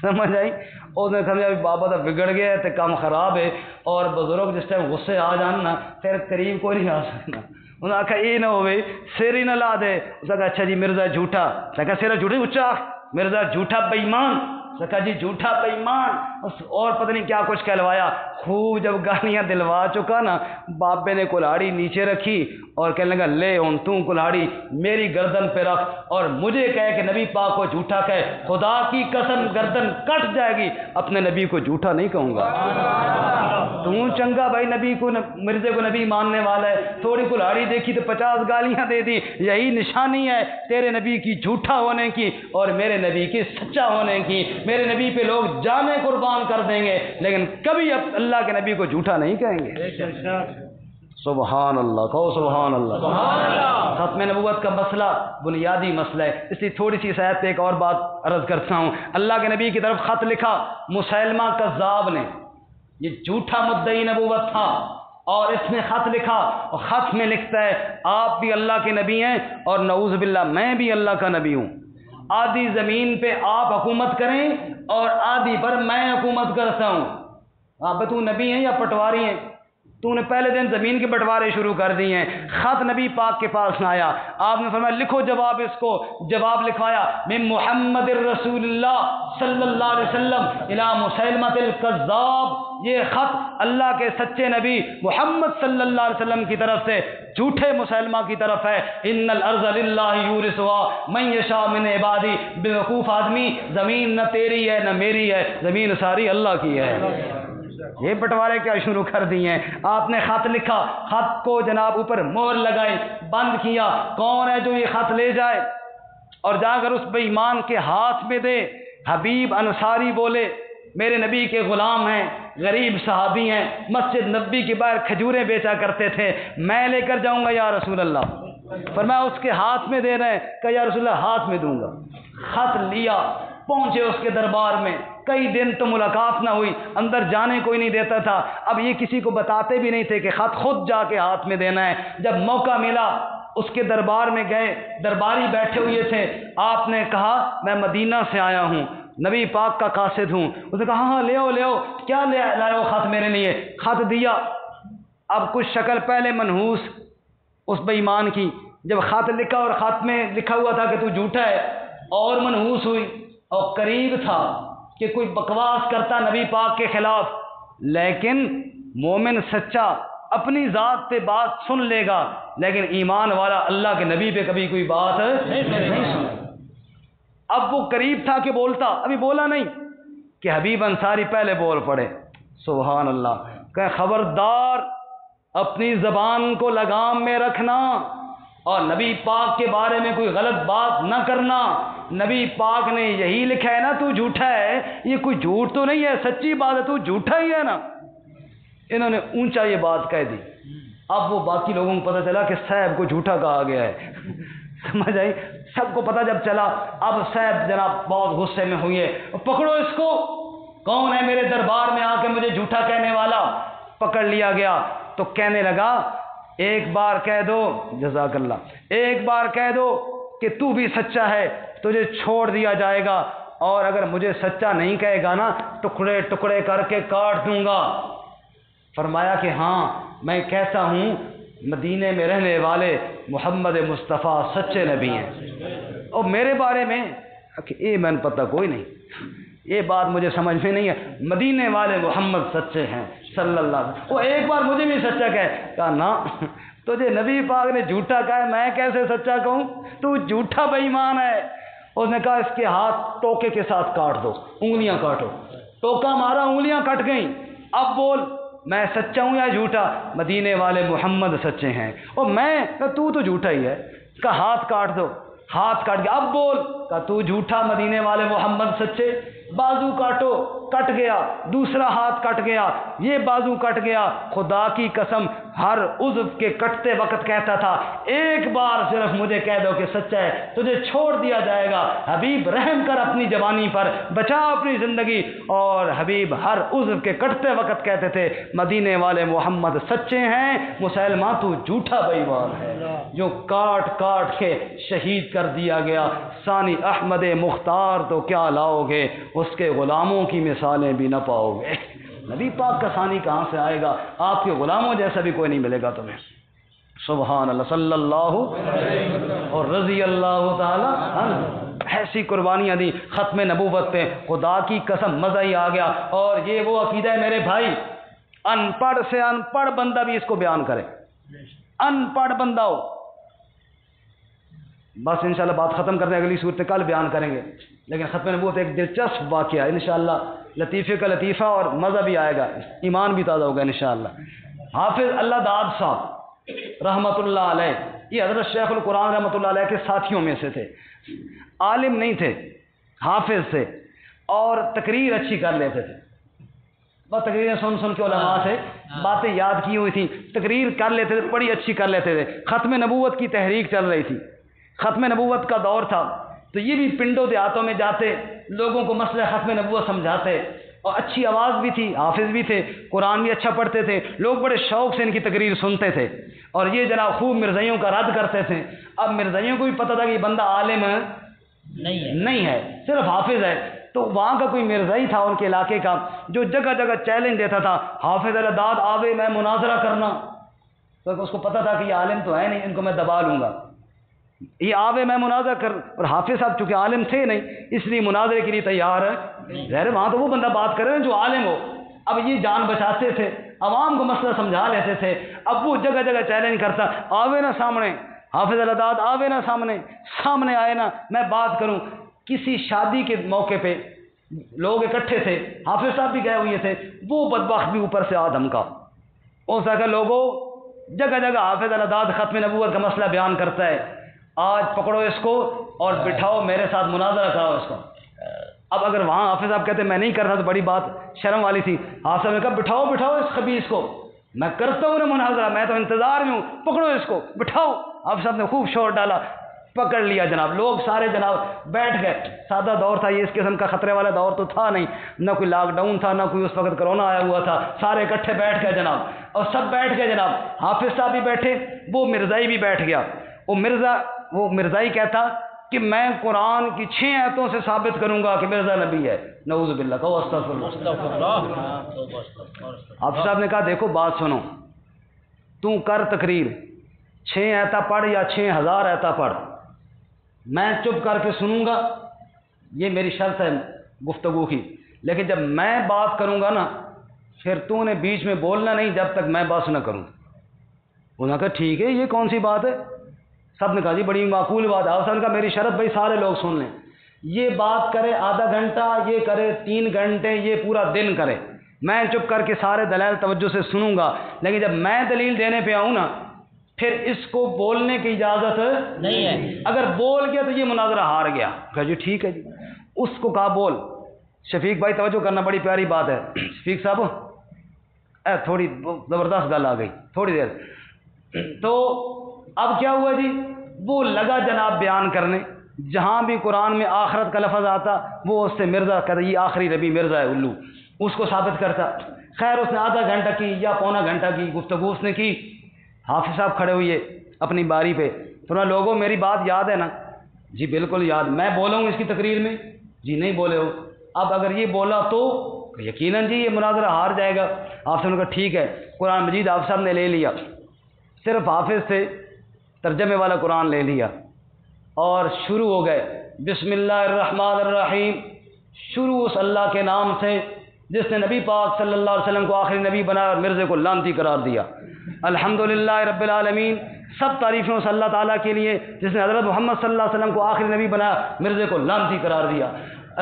سمجھ آئی؟ اس نے سمجھا بابا تو بگڑ گیا ہے تے کام خراب ہے، اور بزرگ جس ٹائم غصے آ جان نا پھر قریب کوئی نہیں آ سکنا۔ انہوں نے کہا یہ نہ ہوئے سر ہی نہ لا دے۔ اس نے کہا اچھا جی مرزا جھوٹا، میں کہا سر جھوٹی اچھا، مرزا جھوٹا بے ایمان، اس نے کہا جی جھوٹا بے ایمان، اور پتہ نہیں کیا کچھ کہلوایا۔ خوب جب گالیاں دلوا چکا نا، بابے نے کلاڑی نیچے رکھی اور کہنے لگا لے ہوں تو کلاڑی میری گردن پہ رکھ اور مجھے کہے کہ نبی پاک کو جھوٹا کہے، خدا کی قسم گردن کٹ جائے گی، اپنے نبی کو جھوٹا نہیں کہوں گا۔ تو چنگا بھائی نبی کو مرزے کو نبی ماننے والا ہے، تھوڑی کلاڑی دیکھی تو 50 گالیاں دے دی، یہی نشانی ہے تیرے نبی کی جھوٹا ہونے کی اور میرے نبی کی سچا ہونے کی۔ میرے نبی پہ لوگ جانیں قربان کر دیں گے لیکن کبھی اب اللہ کے نبی کو جھوٹا نہیں کہیں گے۔ سبحان اللہ، کہو سبحان اللہ۔ ختم نبوت کا مسئلہ بنیادی مسئلہ ہے، اس لیے تھوڑی سی آیت پہ ایک اور بات عرض کرتا ہوں۔ اللہ کے نبی کی طرف خط لکھا مسیلمہ کذاب نے، یہ جھوٹا مدعی نبوت تھا، اور اس نے خط لکھا اور خط میں لکھتا ہے آپ بھی اللہ کے نبی ہیں اور نعوذ باللہ میں بھی اللہ کا نبی ہوں، آدھی زمین پہ آپ حکومت کریں اور آدھی پر میں حکومت کرتا ہوں۔ آپ تو نبی ہیں یا پٹواری ہیں؟ تو نے پہلے دن زمین کے بٹوارے شروع کر دیے ہیں۔ خط نبی پاک کے پاس نہ آیا، آپ نے فرمایا لکھو جواب اس کو، جواب لکھوایا من محمد الرسول اللہ صلی اللہ علیہ وسلم الی مسیلمہ الکذاب، یہ خط اللہ کے سچے نبی محمد صلی اللہ علیہ وسلم کی طرف سے جھوٹے مسیلمہ کی طرف ہے۔ ان الارض للہ یورثها من یشاء من عبادی، بیوقوف آدمی زمین نہ تیری ہے نہ میری ہے، زمین ساری اللہ کی ہے۔ یہ بٹوارے کیا شروع کر دیے ہیں؟ آپ نے خط لکھا، خط کو جناب اوپر مہر لگائی، بند کیا، کون ہے جو یہ خط لے جائے اور جا کر اس بے ایمان کے ہاتھ میں دے؟ حبیب انصاری بولے میرے نبی کے غلام ہیں، غریب صحابی ہیں، مسجد نبی کے باہر کھجوریں بیچا کرتے تھے، میں لے کر جاؤں گا یا رسول اللہ؟ فرمایا اس کے ہاتھ میں دے رہے ہیں، کہا یا رسول اللہ ہاتھ میں دوں گا۔ خط لیا، پہنچے اس کے دربار میں، کئی دن تو ملاقات نہ ہوئی، اندر جانے کوئی نہیں دیتا تھا، اب یہ کسی کو بتاتے بھی نہیں تھے کہ خط خود جا کے ہاتھ میں دینا ہے۔ جب موقع ملا اس کے دربار میں گئے، درباری بیٹھے ہوئے تھے، آپ نے کہا میں مدینہ سے آیا ہوں، نبی پاک کا قاصد ہوں۔ اس نے کہا ہاں لے آؤ، کیا لے لائے ہو خط میرے لیے؟ خط دیا۔ اب کچھ شکل پہلے منحوس اس بے ایمان کی، جب خط لکھا اور خط میں لکھا ہوا تھا کہ تو جھوٹا ہے، اور منحوس ہوئی، اور قریب تھا کہ کوئی بکواس کرتا نبی پاک کے خلاف، لیکن مومن سچا اپنی ذات پہ بات سن لے گا، لیکن ایمان والا اللہ کے نبی پہ کبھی کوئی بات نہیں سنے۔ اب وہ قریب تھا کہ بولتا، ابھی بولا نہیں کہ حبیب انصاری پہلے بول پڑے، سبحان اللہ، کہ خبردار اپنی زبان کو لگام میں رکھنا اور نبی پاک کے بارے میں کوئی غلط بات نہ کرنا۔ نبی پاک نے یہی لکھا ہے نا تو جھوٹا ہے، یہ کوئی جھوٹ تو نہیں ہے، سچی بات ہے، تو جھوٹا ہی ہے نا۔ انہوں نے اونچا یہ بات کہہ دی۔ اب وہ باقی لوگوں کو پتہ چلا کہ صاحب کو جھوٹا کہا گیا ہے، سمجھ آئی؟ سب کو پتہ جب چلا، اب صاحب جناب بہت غصے میں ہوئے، پکڑو اس کو، کون ہے میرے دربار میں آ کے مجھے جھوٹا کہنے والا؟ پکڑ لیا گیا تو کہنے لگا ایک بار کہہ دو، جزاک اللہ، ایک بار کہہ دو کہ تو بھی سچا ہے، تجھے چھوڑ دیا جائے گا، اور اگر مجھے سچا نہیں کہے گا نا ٹکڑے ٹکڑے کر کے کاٹ دوں گا۔ فرمایا کہ ہاں میں کہتا ہوں مدینے میں رہنے والے محمد مصطفیٰ سچے نبی ہیں، اور میرے بارے میں کہ یہ میں نے پتہ کوئی نہیں، یہ بات مجھے سمجھ میں نہیں ہے، مدینے والے محمد سچے ہیں صلی اللہ علیہ وسلم۔ وہ ایک بار مجھے بھی سچا کہا نا تجھے نبی پاک نے جھوٹا کہا ہے، میں کیسے سچا کہوں؟ تو جھوٹا بے ایمان ہے۔ اس نے کہا اس کے ہاتھ ٹوکے کے ساتھ کاٹ دو، انگلیاں کاٹو۔ ٹوکا مارا، انگلیاں کٹ گئیں۔ اب بول میں سچا ہوں یا جھوٹا؟ مدینے والے محمد سچے ہیں، اور میں تو جھوٹا ہی ہے۔ کہا ہاتھ کاٹ دو، ہاتھ کاٹ گیا۔ اب بول، کہا تو جھوٹا، مدینے والے محمد سچے۔ بازو کاٹو، کٹ گیا، دوسرا ہاتھ کٹ گیا، یہ بازو کٹ گیا۔ خدا کی قسم ہر عضو کے کٹتے وقت کہتا تھا ایک بار صرف مجھے کہہ دو کہ سچا ہے، تجھے چھوڑ دیا جائے گا۔ حبیب رحم کر اپنی جوانی پر، بچا اپنی زندگی۔ اور حبیب ہر عضو کے کٹتے وقت کہتے تھے مدینے والے محمد سچے ہیں، مسلمہ تو جھوٹا بے ایمان ہے، جو کاٹ کاٹ کے شہید کر دیا گیا۔ ثانی احمد مختار تو کیا لاؤ گے، اس کے غلاموں کی مثالیں بھی نہ پاؤ گے۔ نبی پاک کا ثانی کہاں سے آئے گا؟ آپ کے غلاموں جیسا بھی کوئی نہیں ملے گا تمہیں۔ سبحان اللہ، صلی اللہ اور رضی اللہ تعالی عنہ۔ ایسی قربانیاں دی ختم نبوت پہ، خدا کی قسم مزہ ہی آ گیا۔ اور یہ وہ عقیدہ ہے میرے بھائی، ان پڑھ سے ان پڑھ بندہ بھی اس کو بیان کرے، ان پڑھ بندہ ہو۔ بس انشاءاللہ بات ختم کرتے ہیں، اگلی صورت کل بیان کریں گے، لیکن ختم نبوت ایک دلچسپ واقعہ انشاءاللہ، لطیفے کا لطیفہ، اور مزہ بھی آئے گا، ایمان بھی تازہ ہوگا انشاءاللہ۔ حافظ اللہ داد صاحب رحمۃ اللہ علیہ، یہ حضرت شیخ القرآن رحمۃ اللہ علیہ کے ساتھیوں میں سے تھے، عالم نہیں تھے، حافظ تھے، اور تقریر اچھی کر لیتے تھے، بس تقریریں سن سن کے علماء سے باتیں یاد کی ہوئی تھیں، تقریر کر لیتے تھے، بڑی اچھی کر لیتے تھے۔ ختم نبوت کی تحریک چل رہی تھی، ختم نبوت کا دور تھا، تو یہ بھی پنڈوں دیہاتوں میں جاتے، لوگوں کو مسئلہ ختم نبوت سمجھاتے، اور اچھی آواز بھی تھی، حافظ بھی تھے، قرآن بھی اچھا پڑھتے تھے، لوگ بڑے شوق سے ان کی تقریر سنتے تھے، اور یہ جناب خوب مرزائیوں کا رد کرتے تھے۔ اب مرزائیوں کو بھی پتہ تھا کہ یہ بندہ عالم نہیں ہے، صرف حافظ ہے، تو وہاں کا کوئی مرزائی تھا ان کے علاقے کا جو جگہ جگہ چیلنج دیتا تھا، حافظ الداد آوے میں مناظرہ کرنا، تو اس کو پتہ تھا کہ یہ عالم تو ہے نہیں، ان کو میں دبا لوں گا، یہ آوے میں مناظرہ کر، اور حافظ صاحب چونکہ عالم تھے نہیں اس لیے مناظرے کے لیے تیار ہے، ظاہر وہاں تو وہ بندہ بات کر رہے ہیں جو عالم ہو۔ اب یہ جان بچاتے تھے، عوام کو مسئلہ سمجھا لیتے تھے، اب وہ جگہ جگہ چیلنج کرتا، آوے نا سامنے، حافظ الداد آوے نا سامنے آئے نا میں بات کروں۔ کسی شادی کے موقع پہ لوگ اکٹھے تھے، حافظ صاحب بھی گئے ہوئے تھے، وہ بدبخت بھی اوپر سے دھمکا، اس طرح لوگوں جگہ جگہ حافظ الداد ختم نبوت کا مسئلہ بیان کرتا ہے، آج پکڑو اس کو اور بٹھاؤ میرے ساتھ مناظرہ کراؤ اس کو۔ اب اگر وہاں حافظ صاحب کہتے میں نہیں کر رہا تو بڑی بات شرم والی تھی. حافظ صاحب نے کہا بٹھاؤ بٹھاؤ اس خبیث کو, میں کرتا ہوں نا مناظرہ, میں تو انتظار میں ہوں, پکڑو اس کو بٹھاؤ. حافظ صاحب نے خوب شور ڈالا, پکڑ لیا جناب. لوگ سارے جناب بیٹھ گئے. سادہ دور تھا یہ, اس قسم کا خطرے والا دور تو تھا نہیں, نہ کوئی لاک ڈاؤن تھا, نہ کوئی اس وقت کرونا آیا ہوا تھا. سارے اکٹھے بیٹھ گئے جناب, اور سب بیٹھ گئے جناب. حافظ صاحب بھی بیٹھے, وہ مرزائی بھی بیٹھ گیا. وہ مرزائی کہتا کہ میں قرآن کی 6 آیتوں سے ثابت کروں گا کہ مرزا نبی ہے. نعوذ باللہ, کہو استغفر اللہ. حافظ صاحب نے کہا دیکھو بات سنو, تو کر تقریر, 6 آیتیں پڑھ یا 6000 آیتیں پڑھ, میں چپ کر کے سنوں گا, یہ میری شرط ہے گفتگو کی. لیکن جب میں بات کروں گا نا, پھر تو نے بیچ میں بولنا نہیں جب تک میں بات نہ کروں. انہوں نے کہا ٹھیک ہے, یہ کون سی بات ہے؟ سب نے کہا جی بڑی معقول بات ہے. آپ نے کہا میری شرط بھائی سارے لوگ سن لیں, یہ بات کرے آدھا گھنٹہ, یہ کرے 3 گھنٹے, یہ پورا دن کرے, میں چپ کر کے سارے دلائل توجہ سے سنوں گا. لیکن جب میں دلیل دینے پہ آؤں نا, پھر اس کو بولنے کی اجازت نہیں ہے. اگر بول گیا تو یہ مناظرہ ہار گیا. کہا جی ٹھیک ہے جی. اس کو کہا بول. شفیق بھائی توجہ کرنا, بڑی پیاری بات ہے. شفیق صاحب تھوڑی زبردست گل آ گئی تھوڑی دیر. تو اب کیا ہوا جی, وہ لگا جناب بیان کرنے, جہاں بھی قرآن میں آخرت کا لفظ آتا وہ اس سے مرزا کہتا, یہ آخری نبی مرزا ہے الو, اس کو ثابت کرتا. خیر اس نے آدھا گھنٹہ کی یا پونا گھنٹہ کی گفتگو اس نے کی. حافظ صاحب کھڑے ہوئے اپنی باری پہ, تو لوگوں میری بات یاد ہے نا؟ جی بالکل یاد. میں بولا ہوں اس کی تقریر میں؟ جی نہیں بولے ہو. اب اگر یہ بولا تو یقیناً جی یہ مناظرہ ہار جائے گا. آپ نے کہا ٹھیک ہے. قرآن مجید آپ صاحب نے لے لیا, صرف حافظ سے ترجمے والا قرآن لے لیا اور شروع ہو گئے. بسم اللہ الرحمن الرحیم, شروع اس اللہ کے نام سے جس نے نبی پاک صلی اللہ علیہ وسلم کو آخری نبی بنایا اور مرزے کو لعنتی قرار دیا. الحمدللہ رب العالمین, سب تعریفیں اس اللہ تعالیٰ کے لیے جس نے حضرت محمد صلی اللہ علیہ وسلم کو آخری نبی بنایا, مرزے کو لعنتی قرار دیا.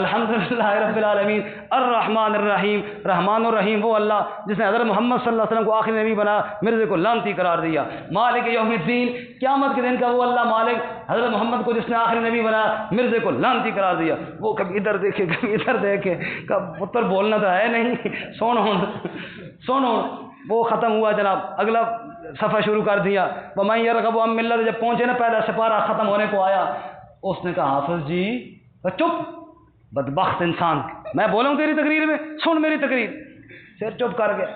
الحمدللہ رب العالمین الرحمن الرحیم, رحمان الرحیم وہ اللہ جس نے حضرت محمد صلی اللہ علیہ وسلم کو آخری نبی بنایا, مرزے کو لعنتی قرار دیا. مالک یوم الدین, قیامت کے دن کا وہ اللہ مالک حضرت محمد کو جس نے آخری نبی بنایا, مرزے کو لعنتی قرار دیا. وہ کبھی ادھر دیکھے کبھی ادھر دیکھے, کب پتر بولنا تو ہے نہیں, سونو. وہ ختم ہوا جناب, اگلا صفحہ شروع کر دیا. وَمَن يَرْغَبُ عَن مِّلَّتِ, جب پہنچے نا پہلا سپارہ ختم ہونے کو آیا, اس نے کہا حافظ جی چپ, بدبخت انسان, میں بولوں تیری تقریر میں, سن میری تقریر. پھر چپ کر گئے.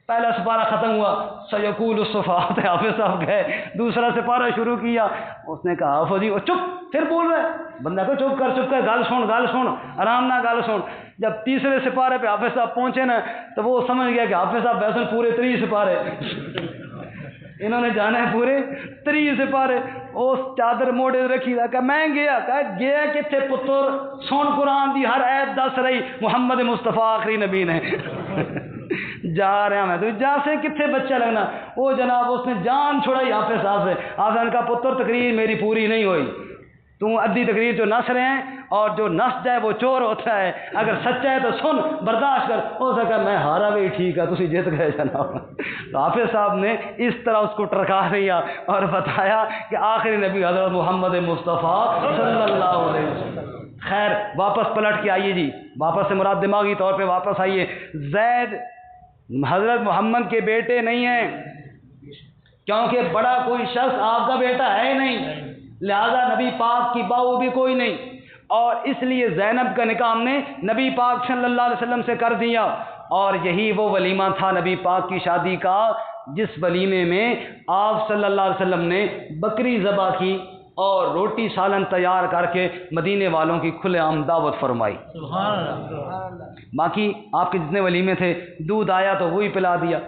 پہلا سپارہ ختم ہوا, سیقول الصفات, حافظ صاحب گئے, دوسرا سپارہ شروع کیا. اس نے کہا حافظ جی چپ, پھر بول رہے. بندہ کو چپ کر, گل سن, آرام نہ گل سن. جب تیسرے سپارے پہ حافظ صاحب پہنچے نا, تو وہ سمجھ گیا کہ حافظ صاحب ویسے پورے 3 سپارے انہوں نے جانا ہے, پورے 3 سپارے. اس چادر موڑے رکھی کہ میں گیا کتنے پتر, سن قرآن دی ہر ایت دس رہی محمد مصطفیٰ آخری نبی نے. جا رہا میں تو جا سے کتنے بچہ لگنا. وہ جناب اس نے جان چھڑائی حافظ صاحب سے. حافظ کا پتر تقریر میری پوری نہیں ہوئی, تو ادھی تقریر جو نس رہے ہیں, اور جو نس جائے وہ چور ہوتا ہے, اگر سچا ہے تو سن, برداشت کر. ہو سکا میں ہارا بھی ٹھیک ہے, تسی جیت گئے جناب. تو حافظ صاحب نے اس طرح اس کو ٹرکا دیا اور بتایا کہ آخری نبی حضرت محمد مصطفیٰ صلی اللہ علیہ وسلم. خیر واپس پلٹ کے آئیے جی, واپس سے مراد دماغی طور پہ واپس آئیے. زید حضرت محمد کے بیٹے نہیں ہیں, کیونکہ بڑا کوئی شخص آپ کا بیٹا ہے نہیں, لہذا نبی پاک کی بہو بھی کوئی نہیں, اور اس لیے زینب کا نکاح ہم نے نبی پاک صلی اللہ علیہ وسلم سے کر دیا. اور یہی وہ ولیمہ تھا نبی پاک کی شادی کا, جس ولیمے میں آپ صلی اللہ علیہ وسلم نے بکری ذبح کی اور روٹی سالن تیار کر کے مدینے والوں کی کھلے عام دعوت فرمائی. سبحان اللہ. باقی آپ کے جتنے ولیمے تھے, دودھ آیا تو وہی پلا دیا,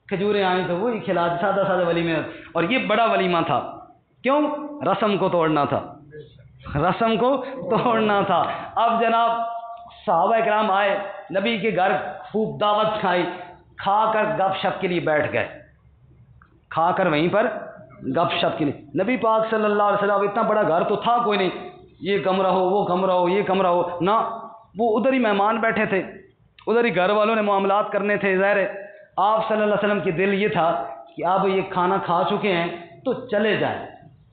کھجوریں آئیں تو وہی کھلا دی, سادہ سادہ ولیمے. اور یہ بڑا ولیمہ تھا, کیوں؟ رسم کو توڑنا تھا, رسم کو توڑنا تھا. اب جناب صحابہ کرام آئے, نبی کے گھر خوب دعوت کھائی, کھا کر گپ شپ کے لیے بیٹھ گئے, کھا کر وہیں پر گپ شپ کے لیے. نبی پاک صلی اللہ علیہ وسلم, اتنا بڑا گھر تو تھا کوئی نہیں, یہ کمرہ ہو وہ کمرہ ہو یہ کمرہ ہو نہ, وہ ادھر ہی مہمان بیٹھے تھے, ادھر ہی گھر والوں نے معاملات کرنے تھے. ظاہر ہے آپ صلی اللہ علیہ وسلم کی دل یہ تھا کہ اب یہ کھانا کھا چکے ہیں تو چلے جائیں,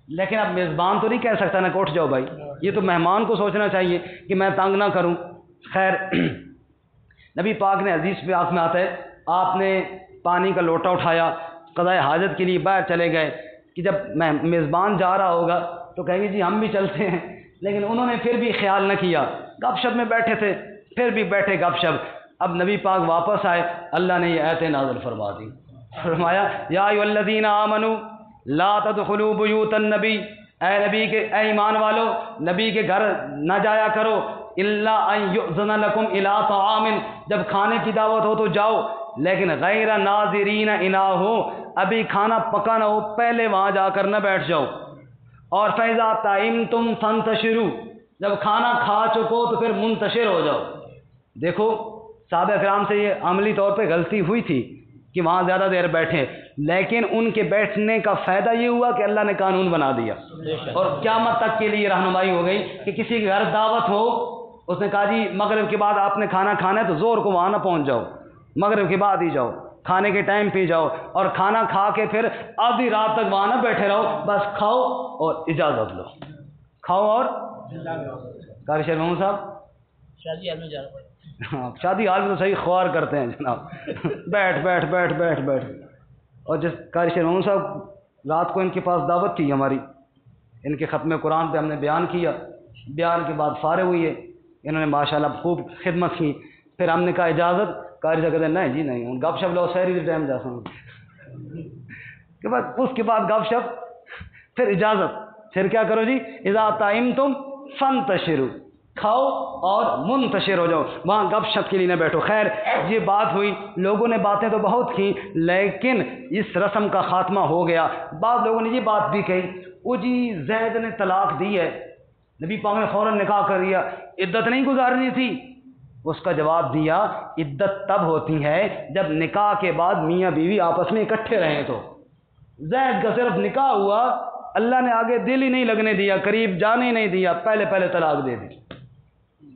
لیکن اب میزبان تو نہیں کہہ سکتا نا کہ اٹھ جاؤ بھائی, یہ تو مہمان کو سوچنا چاہیے کہ میں تنگ نہ کروں. خیر نبی پاک نے حدیث پاک میں آتا ہے آپ نے پانی کا لوٹا اٹھایا، قضاء حاجت کے لیے باہر چلے گئے کہ جب میزبان جا رہا ہوگا تو کہیں گے جی ہم بھی چلتے ہیں، لیکن انہوں نے پھر بھی خیال نہ کیا، گپ شپ میں بیٹھے تھے، پھر بھی بیٹھے گپ شپ۔ اب نبی پاک واپس آئے، اللہ نے یہ آیتیں نازل فرما دی، فرمایا یا ایھا الذین آمنوا لا تدخلوا بیوت النبی، اے ایمان والو نبی کے گھر نہ جایا کرو، الا ان یؤذن لکم الی طعام، جب کھانے کی دعوت ہو تو جاؤ، لیکن غیر ناظرین اناہ، ابھی کھانا پکانا ہو پہلے وہاں جا کر نہ بیٹھ جاؤ، اور فیضا طعمتم فانتشروا، جب کھانا کھا چکو تو پھر منتشر ہو جاؤ۔ دیکھو صحابہ کرام سے یہ عملی طور پہ غلطی ہوئی تھی کہ وہاں زیادہ دیر بیٹھے، لیکن ان کے بیٹھنے کا فائدہ یہ ہوا کہ اللہ نے قانون بنا دیا، اور قیامت تک کے لیے رہنمائی ہو گئی کہ کسی کے گھر دعوت ہو، اس نے کہا جی مغرب کے بعد آپ نے کھانا کھانا ہے تو زور کو وہاں نہ پہنچ جاؤ، مغرب کے بعد ہی جاؤ، کھانے کے ٹائم پہ جاؤ، اور کھانا کھا کے پھر آدھی رات تک وہاں نہ بیٹھے رہو، بس کھاؤ اور اجازت لو، کھاؤ اور قاری شیر محمود صاحب شادی حال میں جا رہا ہے، ہاں شادی حال میں تو صحیح خوار کرتے ہیں جناب، بیٹھ بیٹھ بیٹھ بیٹھ بیٹھ۔ اور جس قاری شیر محمود صاحب رات کو ان کے پاس دعوت تھی ہماری، ان کے ختم قرآن پہ ہم نے بیان کیا، بیان کے بعد فارغ ہوئے، انہوں نے ماشاءاللہ خوب خدمت کی، پھر ہم نے کہا اجازت، قاری صاحب کہتے ہیں نہیں جی نہیں، گپ شپ لو سحری کے ٹائم جا سکوں کہ بس اس کے بعد گپ شپ پھر اجازت، پھر کیا کرو جی اذا طعمتم فانتشروا، کھاؤ اور منتشر ہو جاؤ، وہاں گپ شپ کے لیے نہ بیٹھو۔ خیر یہ بات ہوئی، لوگوں نے باتیں تو بہت کی، لیکن اس رسم کا خاتمہ ہو گیا۔ بعض لوگوں نے یہ بات بھی کہی وہ جی زید نے طلاق دی ہے، نبی پاک نے فوراً نکاح کر لیا، عدت نہیں گزارنی تھی؟ اس کا جواب دیا عدت تب ہوتی ہے جب نکاح کے بعد میاں بیوی آپس میں اکٹھے رہیں، تو زید کا صرف نکاح ہوا، اللہ نے آگے دل ہی نہیں لگنے دیا، قریب جانے ہی نہیں دیا، پہلے طلاق دے دی،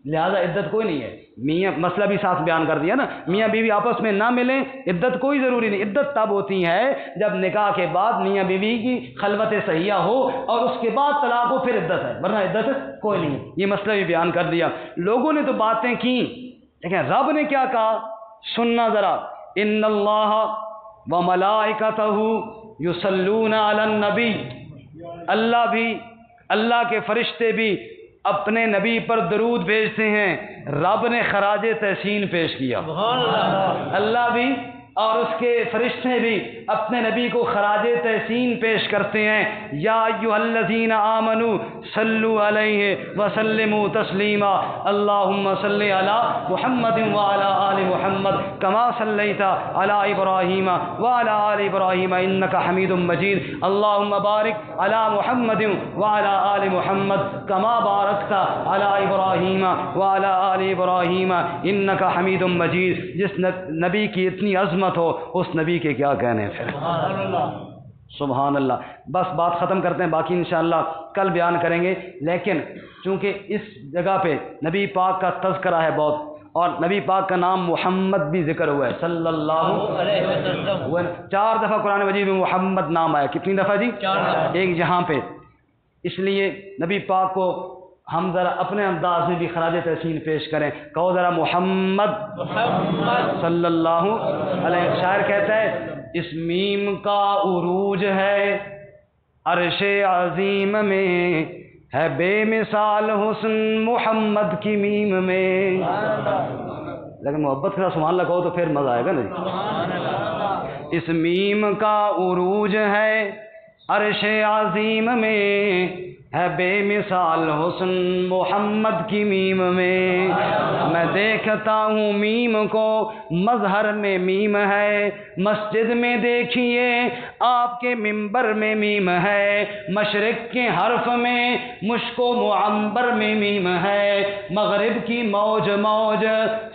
لہذا عدت کوئی نہیں ہے۔ میاں مسئلہ بھی ساتھ بیان کر دیا نا، میاں بیوی آپس میں نہ ملیں عدت کوئی ضروری نہیں، عدت تب ہوتی ہے جب نکاح کے بعد میاں بیوی کی خلوت صحیحہ ہو اور اس کے بعد طلاق ہو، پھر عدت ہے، ورنہ عدت کوئی نہیں ہے۔ یہ مسئلہ بھی بیان کر دیا۔ لوگوں نے تو باتیں کی، لیکن رب نے کیا کہا سننا ذرا، ان اللہ و ملائکتہ یصلون علی النبی، اللہ بھی، اللہ کے فرشتے بھی اپنے نبی پر درود بھیجتے ہیں۔ رب نے خراج تحسین پیش کیا، اللہ بھی اور اس کے فرشتے بھی اپنے نبی کو خراج تحسین پیش کرتے ہیں۔ یا ایھا الذین آمنوا صلوا علیہ وسلموا تسلیما، اللہم صلی علی محمد وعلی آل محمد کما صلیت علی ابراہیم وعلی آل ابراہیم انک حمید مجید، اللہم بارک علی محمد وعلی آل محمد کما بارکت علی ابراہیم وعلی آل ابراہیم انک حمید مجید۔ جس نبی کی اتنی عظمت ہو اس نبی کے کیا کہنے پھر، سبحان اللہ۔ بس بات ختم کرتے ہیں، باقی انشاءاللہ کل بیان کریں گے، لیکن چونکہ اس جگہ پہ نبی پاک کا تذکرہ ہے بہت، اور نبی پاک کا نام محمد بھی ذکر ہوا ہے صلی اللہ علیہ وسلم، 4 دفعہ قرآن مجید میں محمد نام آیا، کتنی دفعہ جی؟ 4 دفعہ، ایک جہاں پہ۔ اس لیے نبی پاک کو ہم ذرا اپنے انداز میں بھی خراج تحسین پیش کریں، کہو ذرا محمد صلی اللہ علیہ وسلم۔ شاعر کہتا ہے اس میم کا عروج ہے عرش عظیم میں، ہے بے مثال حسن محمد کی میم میں، لیکن محبت کے ساتھ سبحان اللہ کہو تو پھر مزہ آئے گا نا جی۔ اس میم کا عروج ہے عرش عظیم میں، ہے بے مثال حسن محمد کی میم میں، میں دیکھتا ہوں میم کو مظہر میں میم ہے، مسجد میں دیکھیے آپ کے منبر میں میم ہے، مشرق کے حرف میں مشک و معنبر میں میم ہے، مغرب کی موج موج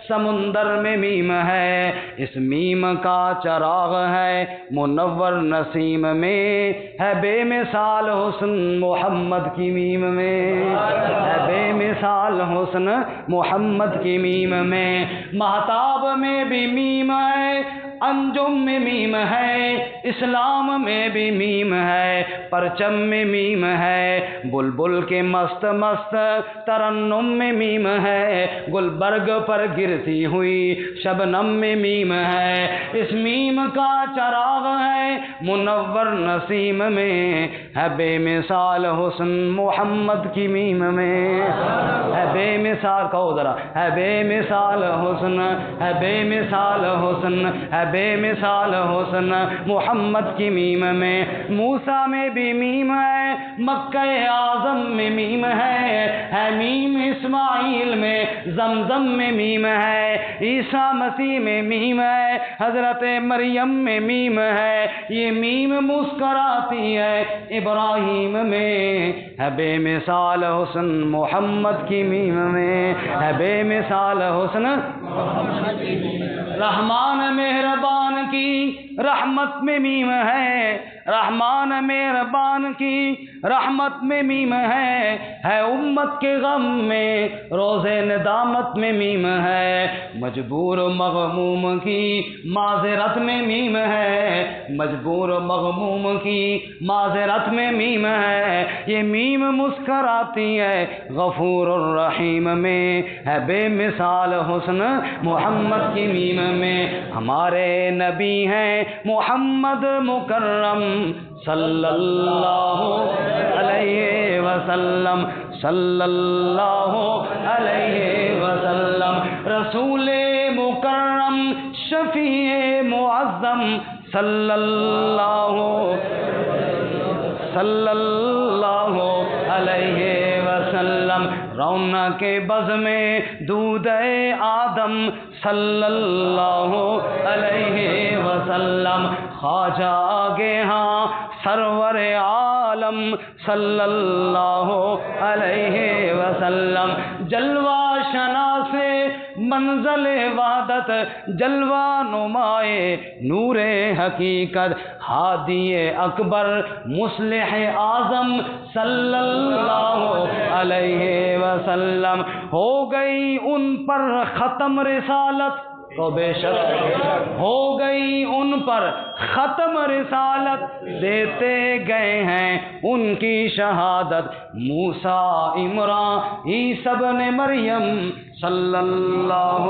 سمندر میں میم ہے، اس میم کا چراغ ہے منور نسیم میں، ہے بے مثال حسن محمد محمد کی میم میں، ہے بے مثال حسن محمد کی میم میں، مہتاب میں بھی میم ہے، انجم میں میم ہے، اسلام میں بھی میم ہے، پرچم میں میم ہے، بلبل کے مست مست ترنم میں میم ہے، گلبرگ پر گرتی ہوئی شبنم میں میم ہے، اس میم کا چراغ ہے منور نسیم میں، ہے بے مثال حسن محمد کی میم میں، ہے بے مثال، کہو ذرا، ہے بے مثال حسن، ہے بے مثال حسن، ہے بے مثال حسن محمد کی میم میں، موسیٰ میں بھی میم ہے، مکہ اعظم میں میم ہے میم اسماعیل میں، زمزم میں میم ہے، عیسیٰ مسیح میں میم ہے، حضرت مریم میں میم ہے، یہ میم مسکراتی ہے ابراہیم میں، ہے بے مثال حسن محمد کی میم میں، ہے بے مثال حسن رحمان مہربان کی رحمت میں میم ہے، رحمان مہربان کی رحمت میں میم ہے امت کے غم میں روز ندامت میں میم ہے، مجبور مغموم کی معذرت میں میم ہے، مجبور مغموم کی معذرت میں میم ہے، یہ میم مسکراتی ہے غفور الرحیم میں، ہے بے مثال حسن محمد کی میم میں، ہمارے نبی ہیں محمد مکرم صلی اللہ علیہ وسلم، صلی اللہ علیہ وسلم، رسول مکرم شفیع معظم صلی اللہ علیہ وسلم، رونق بز میں دودھ آدم صلی اللہ علیہ وسلم، خواجہ آگے ہاں سرور عالم صلی اللہ علیہ وسلم، جلوہ شناس منزل وحدت، جلوہ نمائے نور حقیقت، ہادی اکبر مصلح اعظم صلی اللہ علیہ وسلم، ہو گئی ان پر ختم رسالت، تو بے شک ہو گئی ان پر ختم رسالت، دیتے گئے ہیں ان کی شہادت، موسیٰ عمران عیسیٰ ابن مریم صلی اللہ